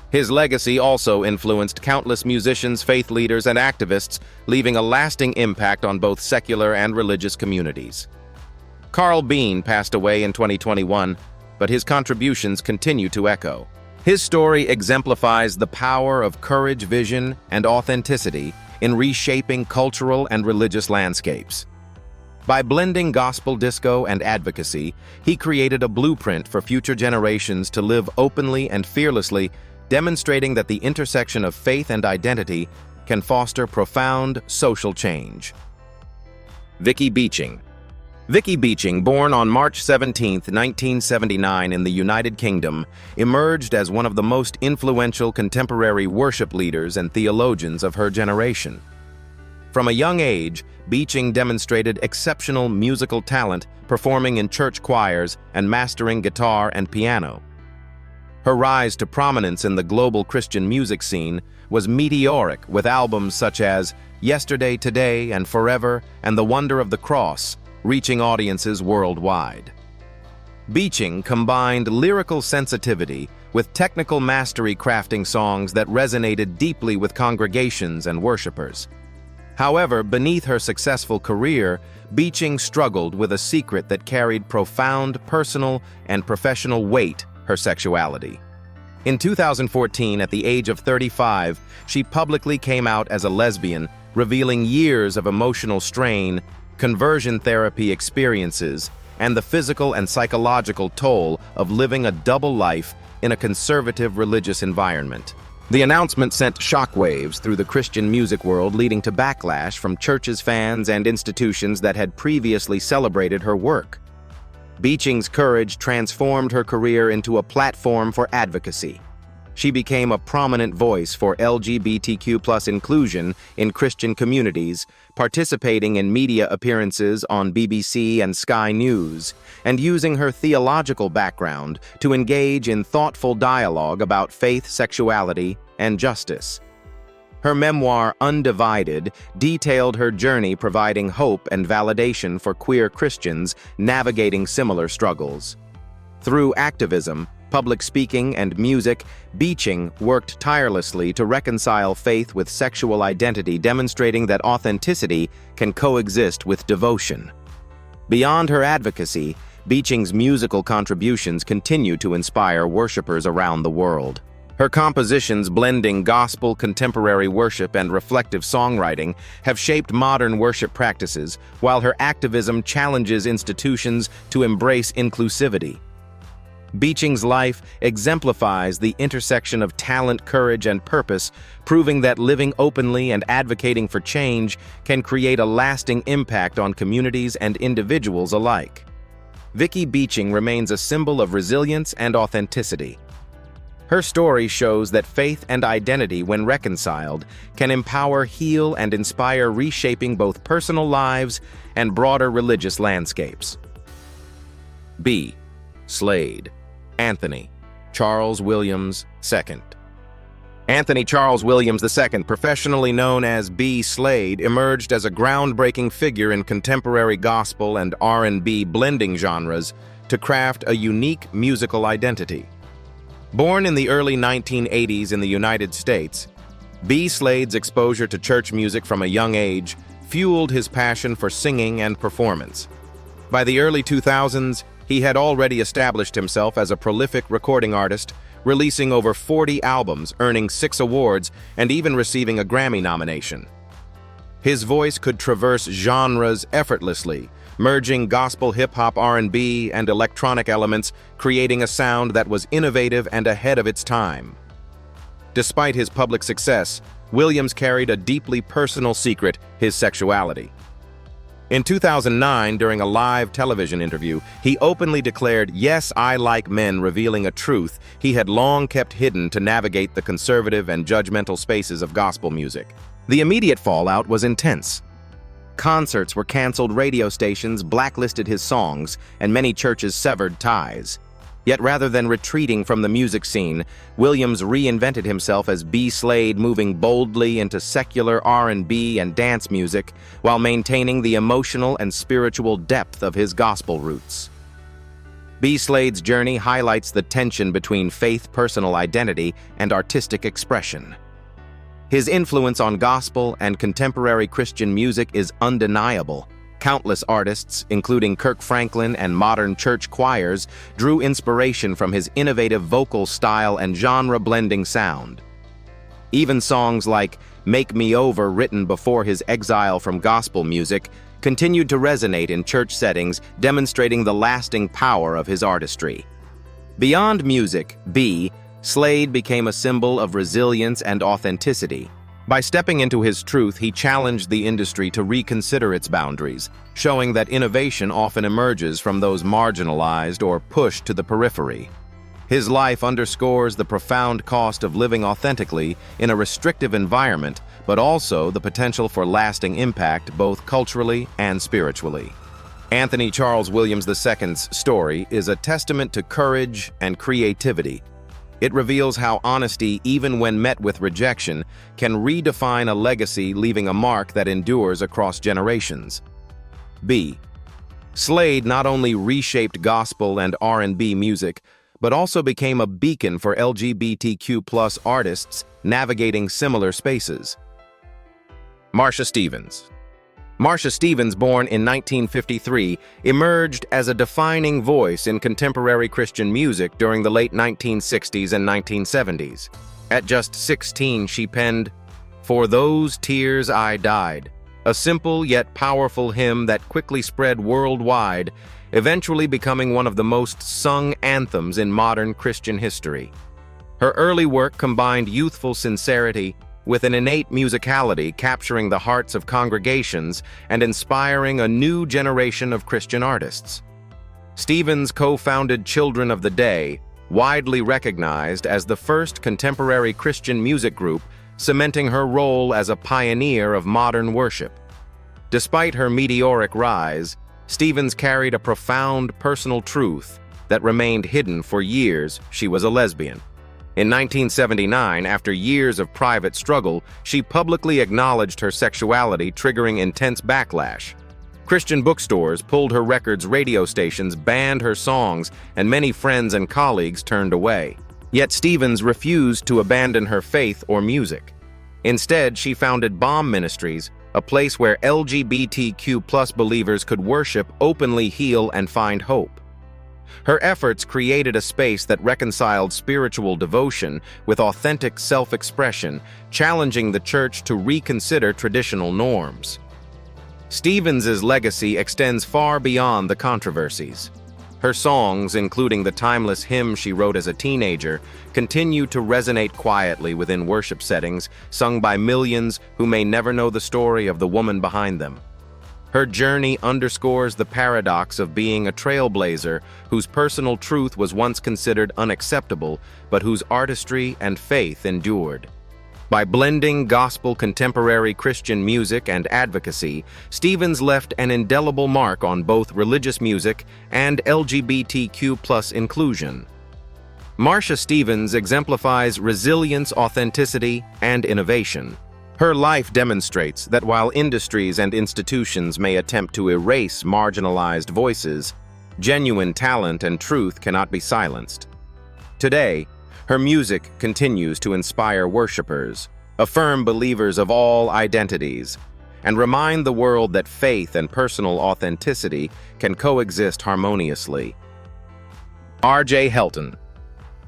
His legacy also influenced countless musicians, faith leaders, and activists, leaving a lasting impact on both secular and religious communities. Carl Bean passed away in 2021, but his contributions continue to echo. His story exemplifies the power of courage, vision, and authenticity in reshaping cultural and religious landscapes. By blending gospel, disco, and advocacy, he created a blueprint for future generations to live openly and fearlessly, demonstrating that the intersection of faith and identity can foster profound social change. Vicki Beeching. Vicki Beeching, born on March 17, 1979 in the United Kingdom, emerged as one of the most influential contemporary worship leaders and theologians of her generation. From a young age, Beeching demonstrated exceptional musical talent, performing in church choirs and mastering guitar and piano. Her rise to prominence in the global Christian music scene was meteoric, with albums such as Yesterday, Today, and Forever, and The Wonder of the Cross, reaching audiences worldwide. Beeching combined lyrical sensitivity with technical mastery, crafting songs that resonated deeply with congregations and worshipers. However, beneath her successful career, Beeching struggled with a secret that carried profound personal and professional weight: her sexuality. In 2014, at the age of 35, she publicly came out as a lesbian, revealing years of emotional strain, conversion therapy experiences, and the physical and psychological toll of living a double life in a conservative religious environment. The announcement sent shockwaves through the Christian music world, leading to backlash from churches, fans, and institutions that had previously celebrated her work. Beeching's courage transformed her career into a platform for advocacy. She became a prominent voice for LGBTQ+ inclusion in Christian communities, participating in media appearances on BBC and Sky News, and using her theological background to engage in thoughtful dialogue about faith, sexuality, and justice. Her memoir, Undivided, detailed her journey, providing hope and validation for queer Christians navigating similar struggles. Through activism, public speaking, and music, Beeching worked tirelessly to reconcile faith with sexual identity, demonstrating that authenticity can coexist with devotion. Beyond her advocacy, Beeching's musical contributions continue to inspire worshipers around the world. Her compositions blending gospel, contemporary worship, and reflective songwriting have shaped modern worship practices, while her activism challenges institutions to embrace inclusivity. Beeching's life exemplifies the intersection of talent, courage, and purpose, proving that living openly and advocating for change can create a lasting impact on communities and individuals alike. Vicki Beeching remains a symbol of resilience and authenticity. Her story shows that faith and identity, when reconciled, can empower, heal, and inspire, reshaping both personal lives and broader religious landscapes. B. Slade. Anthony Charles Williams II. Anthony Charles Williams II, professionally known as B. Slade, emerged as a groundbreaking figure in contemporary gospel and R&B blending genres to craft a unique musical identity. Born in the early 1980s in the United States, B. Slade's exposure to church music from a young age fueled his passion for singing and performance. By the early 2000s, he had already established himself as a prolific recording artist, releasing over 40 albums, earning 6 awards, and even receiving a Grammy nomination. His voice could traverse genres effortlessly, merging gospel, hip-hop, R&B, and electronic elements, creating a sound that was innovative and ahead of its time. Despite his public success, Williams carried a deeply personal secret: his sexuality. In 2009, during a live television interview, he openly declared, "Yes, I like men," revealing a truth he had long kept hidden to navigate the conservative and judgmental spaces of gospel music. The immediate fallout was intense. Concerts were canceled, radio stations blacklisted his songs, and many churches severed ties. Yet rather than retreating from the music scene, Williams reinvented himself as B. Slade, moving boldly into secular R&B and dance music while maintaining the emotional and spiritual depth of his gospel roots. B. Slade's journey highlights the tension between faith, personal identity, and artistic expression. His influence on gospel and contemporary Christian music is undeniable. Countless artists, including Kirk Franklin and modern church choirs, drew inspiration from his innovative vocal style and genre-blending sound. Even songs like "Make Me Over," written before his exile from gospel music, continued to resonate in church settings, demonstrating the lasting power of his artistry. Beyond music, B. Slade became a symbol of resilience and authenticity. By stepping into his truth, he challenged the industry to reconsider its boundaries, showing that innovation often emerges from those marginalized or pushed to the periphery. His life underscores the profound cost of living authentically in a restrictive environment, but also the potential for lasting impact both culturally and spiritually. Anthony Charles Williams II's story is a testament to courage and creativity. It reveals how honesty, even when met with rejection, can redefine a legacy, leaving a mark that endures across generations. B. Slade not only reshaped gospel and R&B music, but also became a beacon for LGBTQ+ artists navigating similar spaces. Marcia Stevens. Marcia Stevens, born in 1953, emerged as a defining voice in contemporary Christian music during the late 1960s and 1970s. At just 16, she penned "For Those Tears I Died," a simple yet powerful hymn that quickly spread worldwide, eventually becoming one of the most sung anthems in modern Christian history. Her early work combined youthful sincerity with an innate musicality, capturing the hearts of congregations and inspiring a new generation of Christian artists. Stevens co-founded Children of the Day, widely recognized as the first contemporary Christian music group, cementing her role as a pioneer of modern worship. Despite her meteoric rise, Stevens carried a profound personal truth that remained hidden for years. She was a lesbian. In 1979, after years of private struggle, she publicly acknowledged her sexuality, triggering intense backlash. Christian bookstores pulled her records, radio stations banned her songs, and many friends and colleagues turned away. Yet Stevens refused to abandon her faith or music. Instead, she founded Bomb Ministries, a place where LGBTQ+ believers could worship, openly heal, and find hope. Her efforts created a space that reconciled spiritual devotion with authentic self-expression, challenging the church to reconsider traditional norms. Stevens's legacy extends far beyond the controversies. Her songs, including the timeless hymn she wrote as a teenager, continue to resonate quietly within worship settings, sung by millions who may never know the story of the woman behind them. Her journey underscores the paradox of being a trailblazer whose personal truth was once considered unacceptable, but whose artistry and faith endured. By blending gospel, contemporary Christian music, and advocacy, Stevens left an indelible mark on both religious music and LGBTQ+ inclusion. Marsha Stevens exemplifies resilience, authenticity, and innovation. Her life demonstrates that while industries and institutions may attempt to erase marginalized voices, genuine talent and truth cannot be silenced. Today, her music continues to inspire worshipers, affirm believers of all identities, and remind the world that faith and personal authenticity can coexist harmoniously. R.J. Helton.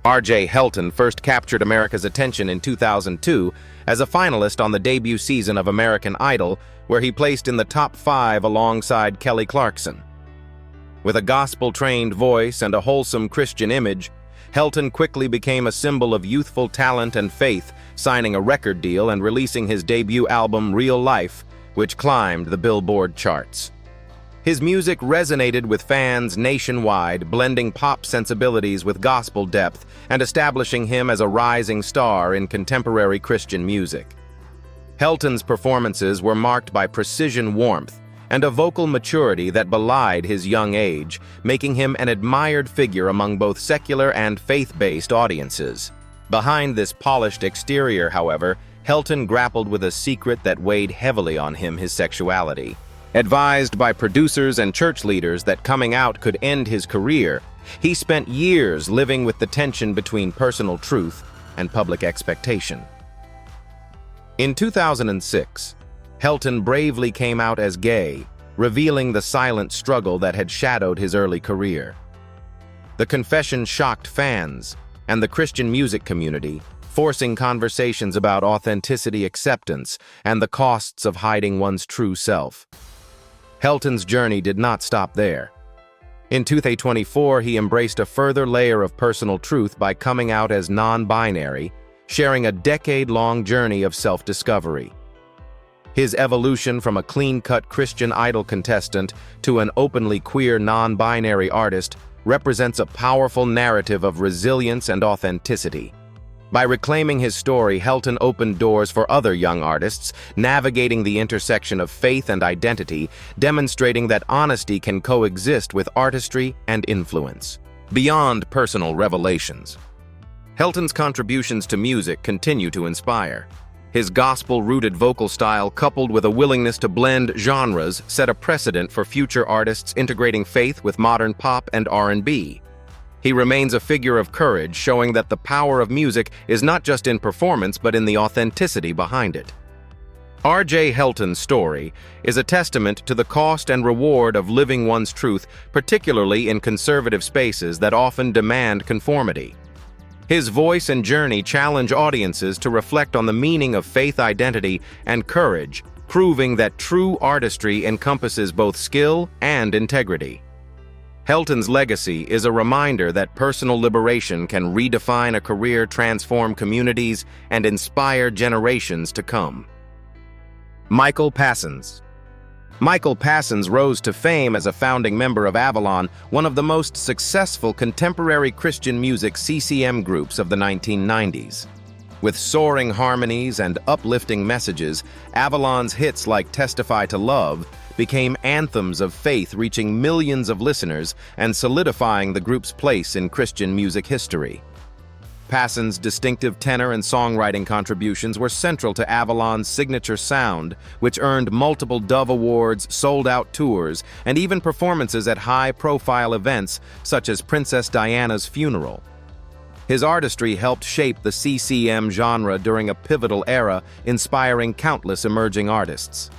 R.J. Helton first captured America's attention in 2002 as a finalist on the debut season of American Idol, where he placed in the top 5 alongside Kelly Clarkson. With a gospel-trained voice and a wholesome Christian image, Helton quickly became a symbol of youthful talent and faith, signing a record deal and releasing his debut album Real Life, which climbed the Billboard charts. His music resonated with fans nationwide, blending pop sensibilities with gospel depth and establishing him as a rising star in contemporary Christian music. Helton's performances were marked by precision, warmth, and a vocal maturity that belied his young age, making him an admired figure among both secular and faith-based audiences. Behind this polished exterior, however, Helton grappled with a secret that weighed heavily on him: his sexuality. Advised by producers and church leaders that coming out could end his career, he spent years living with the tension between personal truth and public expectation. In 2006, Helton bravely came out as gay, revealing the silent struggle that had shadowed his early career. The confession shocked fans and the Christian music community, forcing conversations about authenticity, acceptance, and the costs of hiding one's true self. Helton's journey did not stop there. In 2024, he embraced a further layer of personal truth by coming out as non-binary, sharing a decade-long journey of self-discovery. His evolution from a clean-cut Christian Idol contestant to an openly queer non-binary artist represents a powerful narrative of resilience and authenticity. By reclaiming his story, Helton opened doors for other young artists, navigating the intersection of faith and identity, demonstrating that honesty can coexist with artistry and influence. Beyond personal revelations, Helton's contributions to music continue to inspire. His gospel-rooted vocal style, coupled with a willingness to blend genres, set a precedent for future artists integrating faith with modern pop and R&B. He remains a figure of courage, showing that the power of music is not just in performance but in the authenticity behind it. R.J. Helton's story is a testament to the cost and reward of living one's truth, particularly in conservative spaces that often demand conformity. His voice and journey challenge audiences to reflect on the meaning of faith, identity, and courage, proving that true artistry encompasses both skill and integrity. Helton's legacy is a reminder that personal liberation can redefine a career, transform communities, and inspire generations to come. Michael Parsons. Michael Parsons rose to fame as a founding member of Avalon, one of the most successful contemporary Christian music CCM groups of the 1990s. With soaring harmonies and uplifting messages, Avalon's hits like Testify to Love became anthems of faith, reaching millions of listeners and solidifying the group's place in Christian music history. Passon's distinctive tenor and songwriting contributions were central to Avalon's signature sound, which earned multiple Dove Awards, sold-out tours, and even performances at high-profile events such as Princess Diana's funeral. His artistry helped shape the CCM genre during a pivotal era, inspiring countless emerging artists.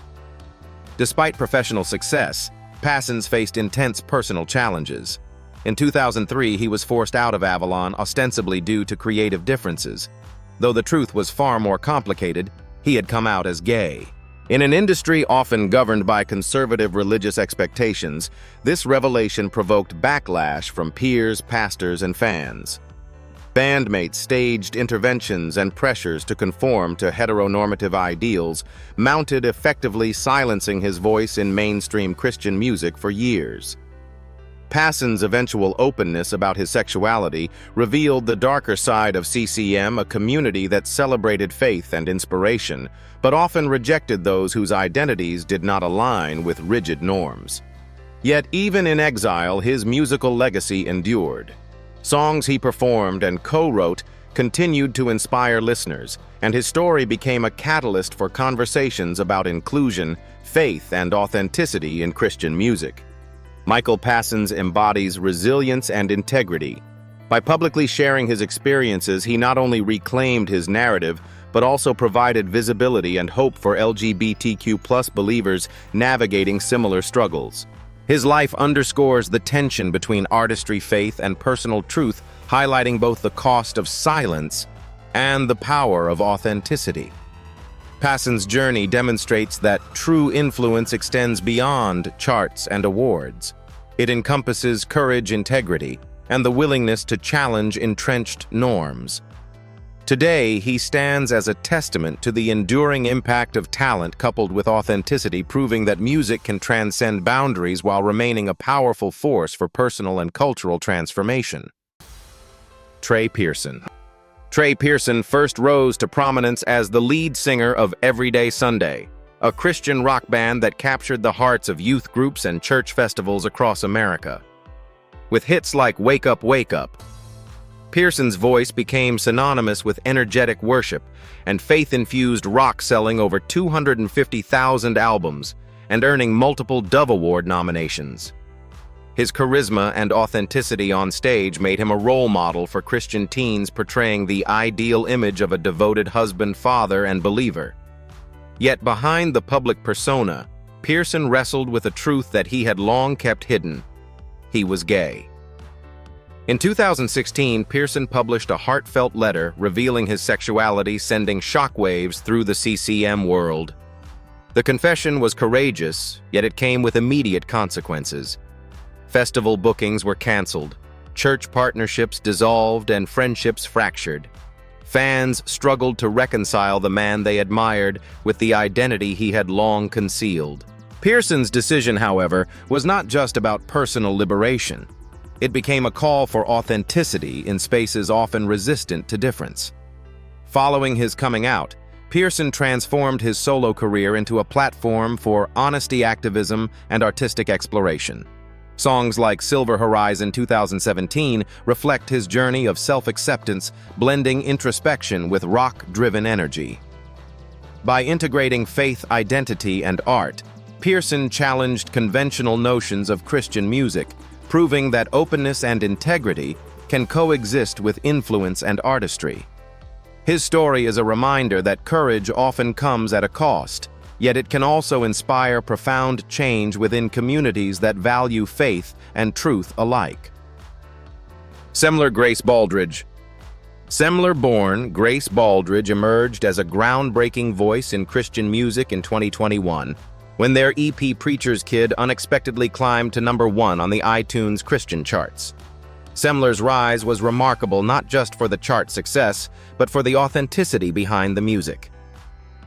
Despite professional success, Passons faced intense personal challenges. In 2003, he was forced out of Avalon ostensibly due to creative differences. Though the truth was far more complicated, he had come out as gay. In an industry often governed by conservative religious expectations, this revelation provoked backlash from peers, pastors, and fans. Bandmates staged interventions and pressures to conform to heteronormative ideals, mounted effectively silencing his voice in mainstream Christian music for years. Passon's eventual openness about his sexuality revealed the darker side of CCM, a community that celebrated faith and inspiration, but often rejected those whose identities did not align with rigid norms. Yet even in exile, his musical legacy endured. Songs he performed and co-wrote continued to inspire listeners, and his story became a catalyst for conversations about inclusion, faith, and authenticity in Christian music. Michael Passons embodies resilience and integrity. By publicly sharing his experiences, he not only reclaimed his narrative, but also provided visibility and hope for LGBTQ+ believers navigating similar struggles. His life underscores the tension between artistry, faith, and personal truth, highlighting both the cost of silence and the power of authenticity. Passon's journey demonstrates that true influence extends beyond charts and awards. It encompasses courage, integrity, and the willingness to challenge entrenched norms. Today, he stands as a testament to the enduring impact of talent coupled with authenticity, proving that music can transcend boundaries while remaining a powerful force for personal and cultural transformation. Trey Pearson. Trey Pearson first rose to prominence as the lead singer of Everyday Sunday, a Christian rock band that captured the hearts of youth groups and church festivals across America. With hits like Wake Up, Wake Up, Pearson's voice became synonymous with energetic worship and faith-infused rock, selling over 250,000 albums and earning multiple Dove Award nominations. His charisma and authenticity on stage made him a role model for Christian teens, portraying the ideal image of a devoted husband, father, and believer. Yet behind the public persona, Pearson wrestled with a truth that he had long kept hidden. He was gay. In 2016, Pearson published a heartfelt letter revealing his sexuality, sending shockwaves through the CCM world. The confession was courageous, yet it came with immediate consequences. Festival bookings were canceled, church partnerships dissolved, and friendships fractured. Fans struggled to reconcile the man they admired with the identity he had long concealed. Pearson's decision, however, was not just about personal liberation. It became a call for authenticity in spaces often resistant to difference. Following his coming out, Pearson transformed his solo career into a platform for honesty, activism, and artistic exploration. Songs like Silver Horizon 2017 reflect his journey of self-acceptance, blending introspection with rock-driven energy. By integrating faith, identity, and art, Pearson challenged conventional notions of Christian music, proving that openness and integrity can coexist with influence and artistry. His story is a reminder that courage often comes at a cost, yet it can also inspire profound change within communities that value faith and truth alike. Semler Grace Baldridge. Semler-born Grace Baldridge emerged as a groundbreaking voice in Christian music in 2021, when their EP Preacher's Kid unexpectedly climbed to #1 on the iTunes Christian charts. Semler's rise was remarkable not just for the chart success, but for the authenticity behind the music.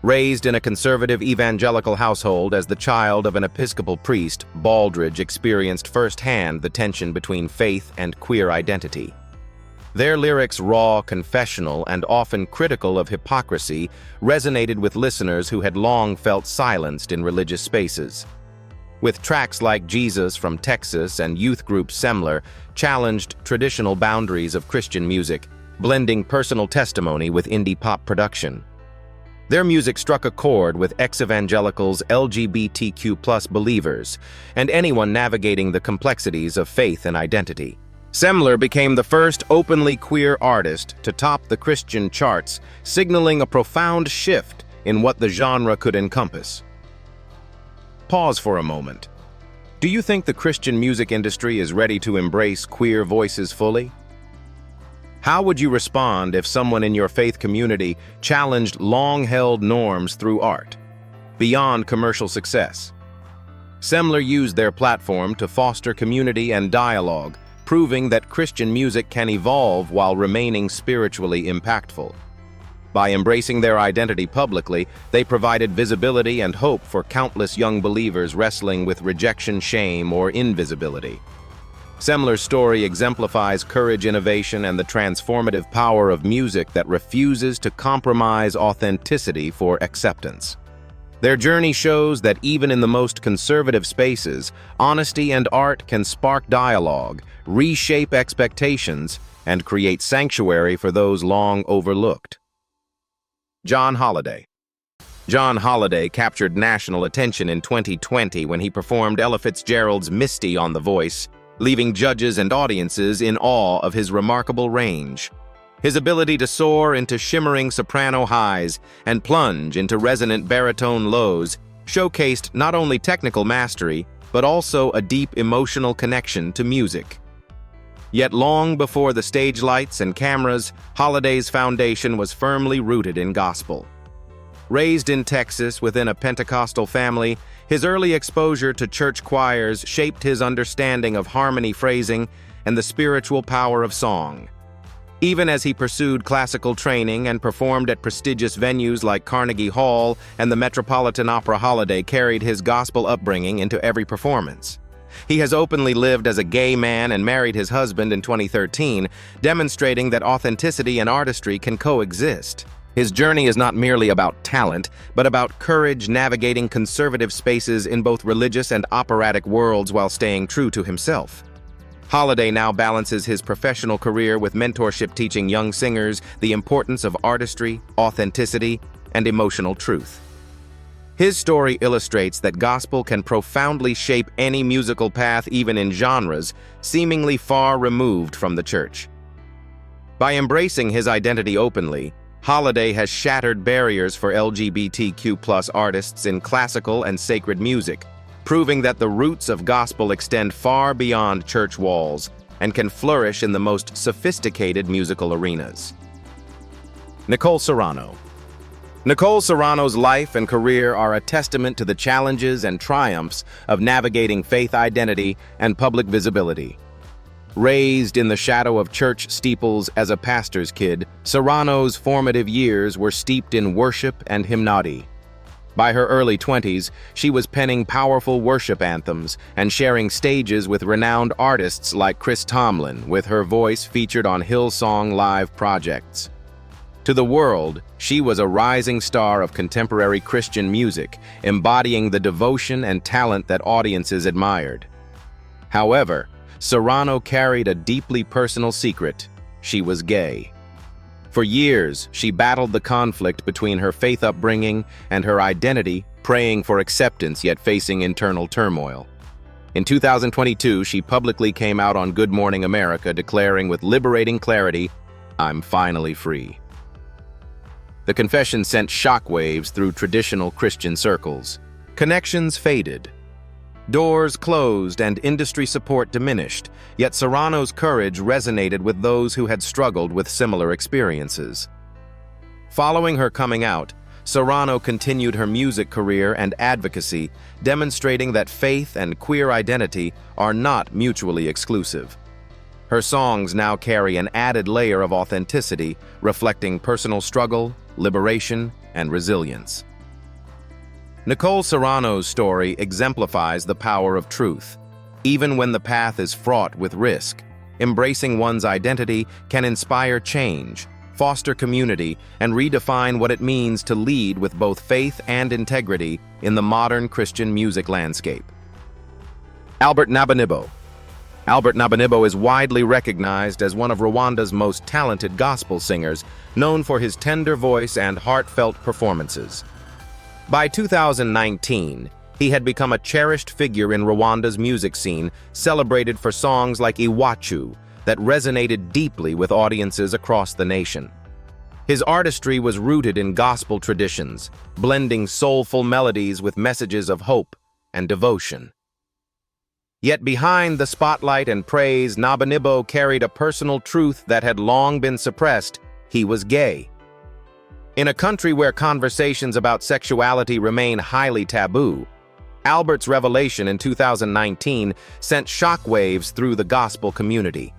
Raised in a conservative evangelical household as the child of an Episcopal priest, Baldridge experienced firsthand the tension between faith and queer identity. Their lyrics, raw, confessional, and often critical of hypocrisy, resonated with listeners who had long felt silenced in religious spaces. With tracks like Jesus from Texas and youth group Semler challenged traditional boundaries of Christian music, blending personal testimony with indie pop production. Their music struck a chord with ex-evangelicals, LGBTQ+ believers, and anyone navigating the complexities of faith and identity. Semler became the first openly queer artist to top the Christian charts, signaling a profound shift in what the genre could encompass. Pause for a moment. Do you think the Christian music industry is ready to embrace queer voices fully? How would you respond if someone in your faith community challenged long-held norms through art, beyond commercial success? Semler used their platform to foster community and dialogue, proving that Christian music can evolve while remaining spiritually impactful. By embracing their identity publicly, they provided visibility and hope for countless young believers wrestling with rejection, shame, or invisibility. Semler's story exemplifies courage, innovation, and the transformative power of music that refuses to compromise authenticity for acceptance. Their journey shows that even in the most conservative spaces, honesty and art can spark dialogue, reshape expectations, and create sanctuary for those long overlooked. John Holiday. John Holiday captured national attention in 2020 when he performed Ella Fitzgerald's Misty on The Voice, leaving judges and audiences in awe of his remarkable range. His ability to soar into shimmering soprano highs and plunge into resonant baritone lows showcased not only technical mastery, but also a deep emotional connection to music. Yet long before the stage lights and cameras, Holiday's foundation was firmly rooted in gospel. Raised in Texas within a Pentecostal family, his early exposure to church choirs shaped his understanding of harmony phrasing and the spiritual power of song. Even as he pursued classical training and performed at prestigious venues like Carnegie Hall and the Metropolitan Opera, Holiday carried his gospel upbringing into every performance. He has openly lived as a gay man and married his husband in 2013, demonstrating that authenticity and artistry can coexist. His journey is not merely about talent, but about courage navigating conservative spaces in both religious and operatic worlds while staying true to himself. Holiday now balances his professional career with mentorship, teaching young singers the importance of artistry, authenticity, and emotional truth. His story illustrates that gospel can profoundly shape any musical path, even in genres seemingly far removed from the church. By embracing his identity openly, Holiday has shattered barriers for LGBTQ+ artists in classical and sacred music, proving that the roots of gospel extend far beyond church walls and can flourish in the most sophisticated musical arenas. Nicole Serrano. Nicole Serrano's life and career are a testament to the challenges and triumphs of navigating faith identity and public visibility. Raised in the shadow of church steeples as a pastor's kid, Serrano's formative years were steeped in worship and hymnody. By her early 20s, she was penning powerful worship anthems and sharing stages with renowned artists like Chris Tomlin, with her voice featured on Hillsong Live projects. To the world, she was a rising star of contemporary Christian music, embodying the devotion and talent that audiences admired. However, Serrano carried a deeply personal secret: she was gay. For years, she battled the conflict between her faith upbringing and her identity, praying for acceptance yet facing internal turmoil. In 2022, she publicly came out on Good Morning America, declaring with liberating clarity, "I'm finally free." The confession sent shockwaves through traditional Christian circles. Connections faded. Doors closed and industry support diminished, yet Serrano's courage resonated with those who had struggled with similar experiences. Following her coming out, Serrano continued her music career and advocacy, demonstrating that faith and queer identity are not mutually exclusive. Her songs now carry an added layer of authenticity, reflecting personal struggle, liberation, and resilience. Nicole Serrano's story exemplifies the power of truth. Even when the path is fraught with risk, embracing one's identity can inspire change, foster community, and redefine what it means to lead with both faith and integrity in the modern Christian music landscape. Albert Nabanibbo. Albert Nabanibo is widely recognized as one of Rwanda's most talented gospel singers, known for his tender voice and heartfelt performances. By 2019, he had become a cherished figure in Rwanda's music scene, celebrated for songs like Iwachu that resonated deeply with audiences across the nation. His artistry was rooted in gospel traditions, blending soulful melodies with messages of hope and devotion. Yet behind the spotlight and praise, Nabanibo carried a personal truth that had long been suppressed: he was gay. In a country where conversations about sexuality remain highly taboo, Albert's revelation in 2019 sent shockwaves through the gospel community.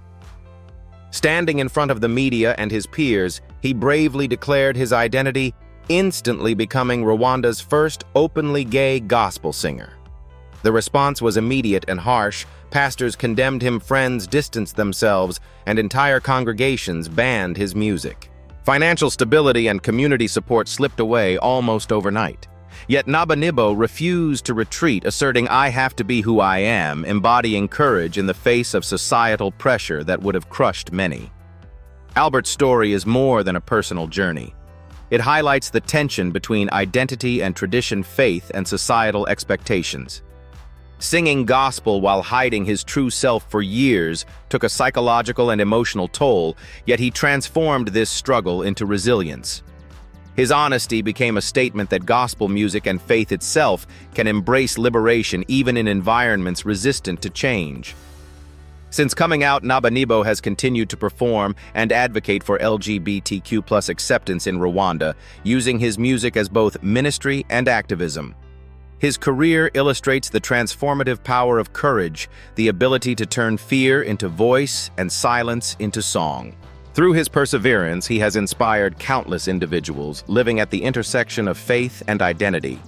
Standing in front of the media and his peers, he bravely declared his identity, instantly becoming Rwanda's first openly gay gospel singer. The response was immediate and harsh. Pastors condemned him, friends distanced themselves, and entire congregations banned his music. Financial stability and community support slipped away almost overnight. Yet Nabanibo refused to retreat, asserting, "I have to be who I am," embodying courage in the face of societal pressure that would have crushed many. Albert's story is more than a personal journey. It highlights the tension between identity and tradition, faith and societal expectations. Singing gospel while hiding his true self for years took a psychological and emotional toll, yet he transformed this struggle into resilience. His honesty became a statement that gospel music and faith itself can embrace liberation even in environments resistant to change. Since coming out, Nabanibo has continued to perform and advocate for LGBTQ+ acceptance in Rwanda, using his music as both ministry and activism. His career illustrates the transformative power of courage, the ability to turn fear into voice and silence into song. Through his perseverance, he has inspired countless individuals living at the intersection of faith and identity,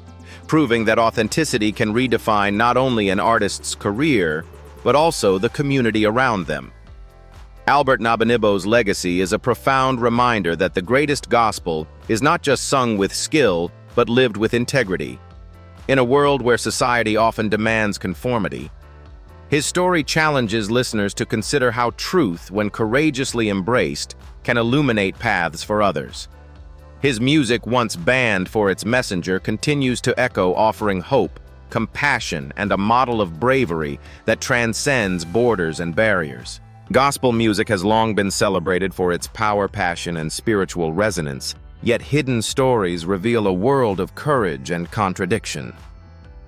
proving that authenticity can redefine not only an artist's career, but also the community around them. Albert Nabanibo's legacy is a profound reminder that the greatest gospel is not just sung with skill, but lived with integrity. In a world where society often demands conformity, his story challenges listeners to consider how truth, when courageously embraced, can illuminate paths for others. His music, once banned for its messenger, continues to echo, offering hope, compassion, and a model of bravery that transcends borders and barriers. Gospel music has long been celebrated for its power, passion, and spiritual resonance, yet hidden stories reveal a world of courage and contradiction.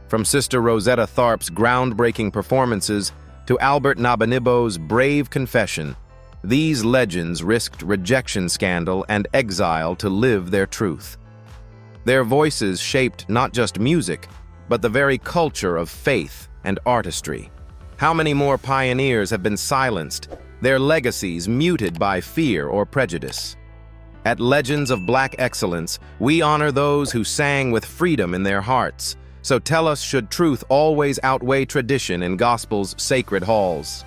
From Sister Rosetta Tharpe's groundbreaking performances to Albert Nabanibo's brave confession, these legends risked rejection scandal and exile to live their truth. Their voices shaped not just music, but the very culture of faith and artistry. How many more pioneers have been silenced, their legacies muted by fear or prejudice? At Legends of Black Excellence, we honor those who sang with freedom in their hearts. So tell us, should truth always outweigh tradition in gospel's sacred halls?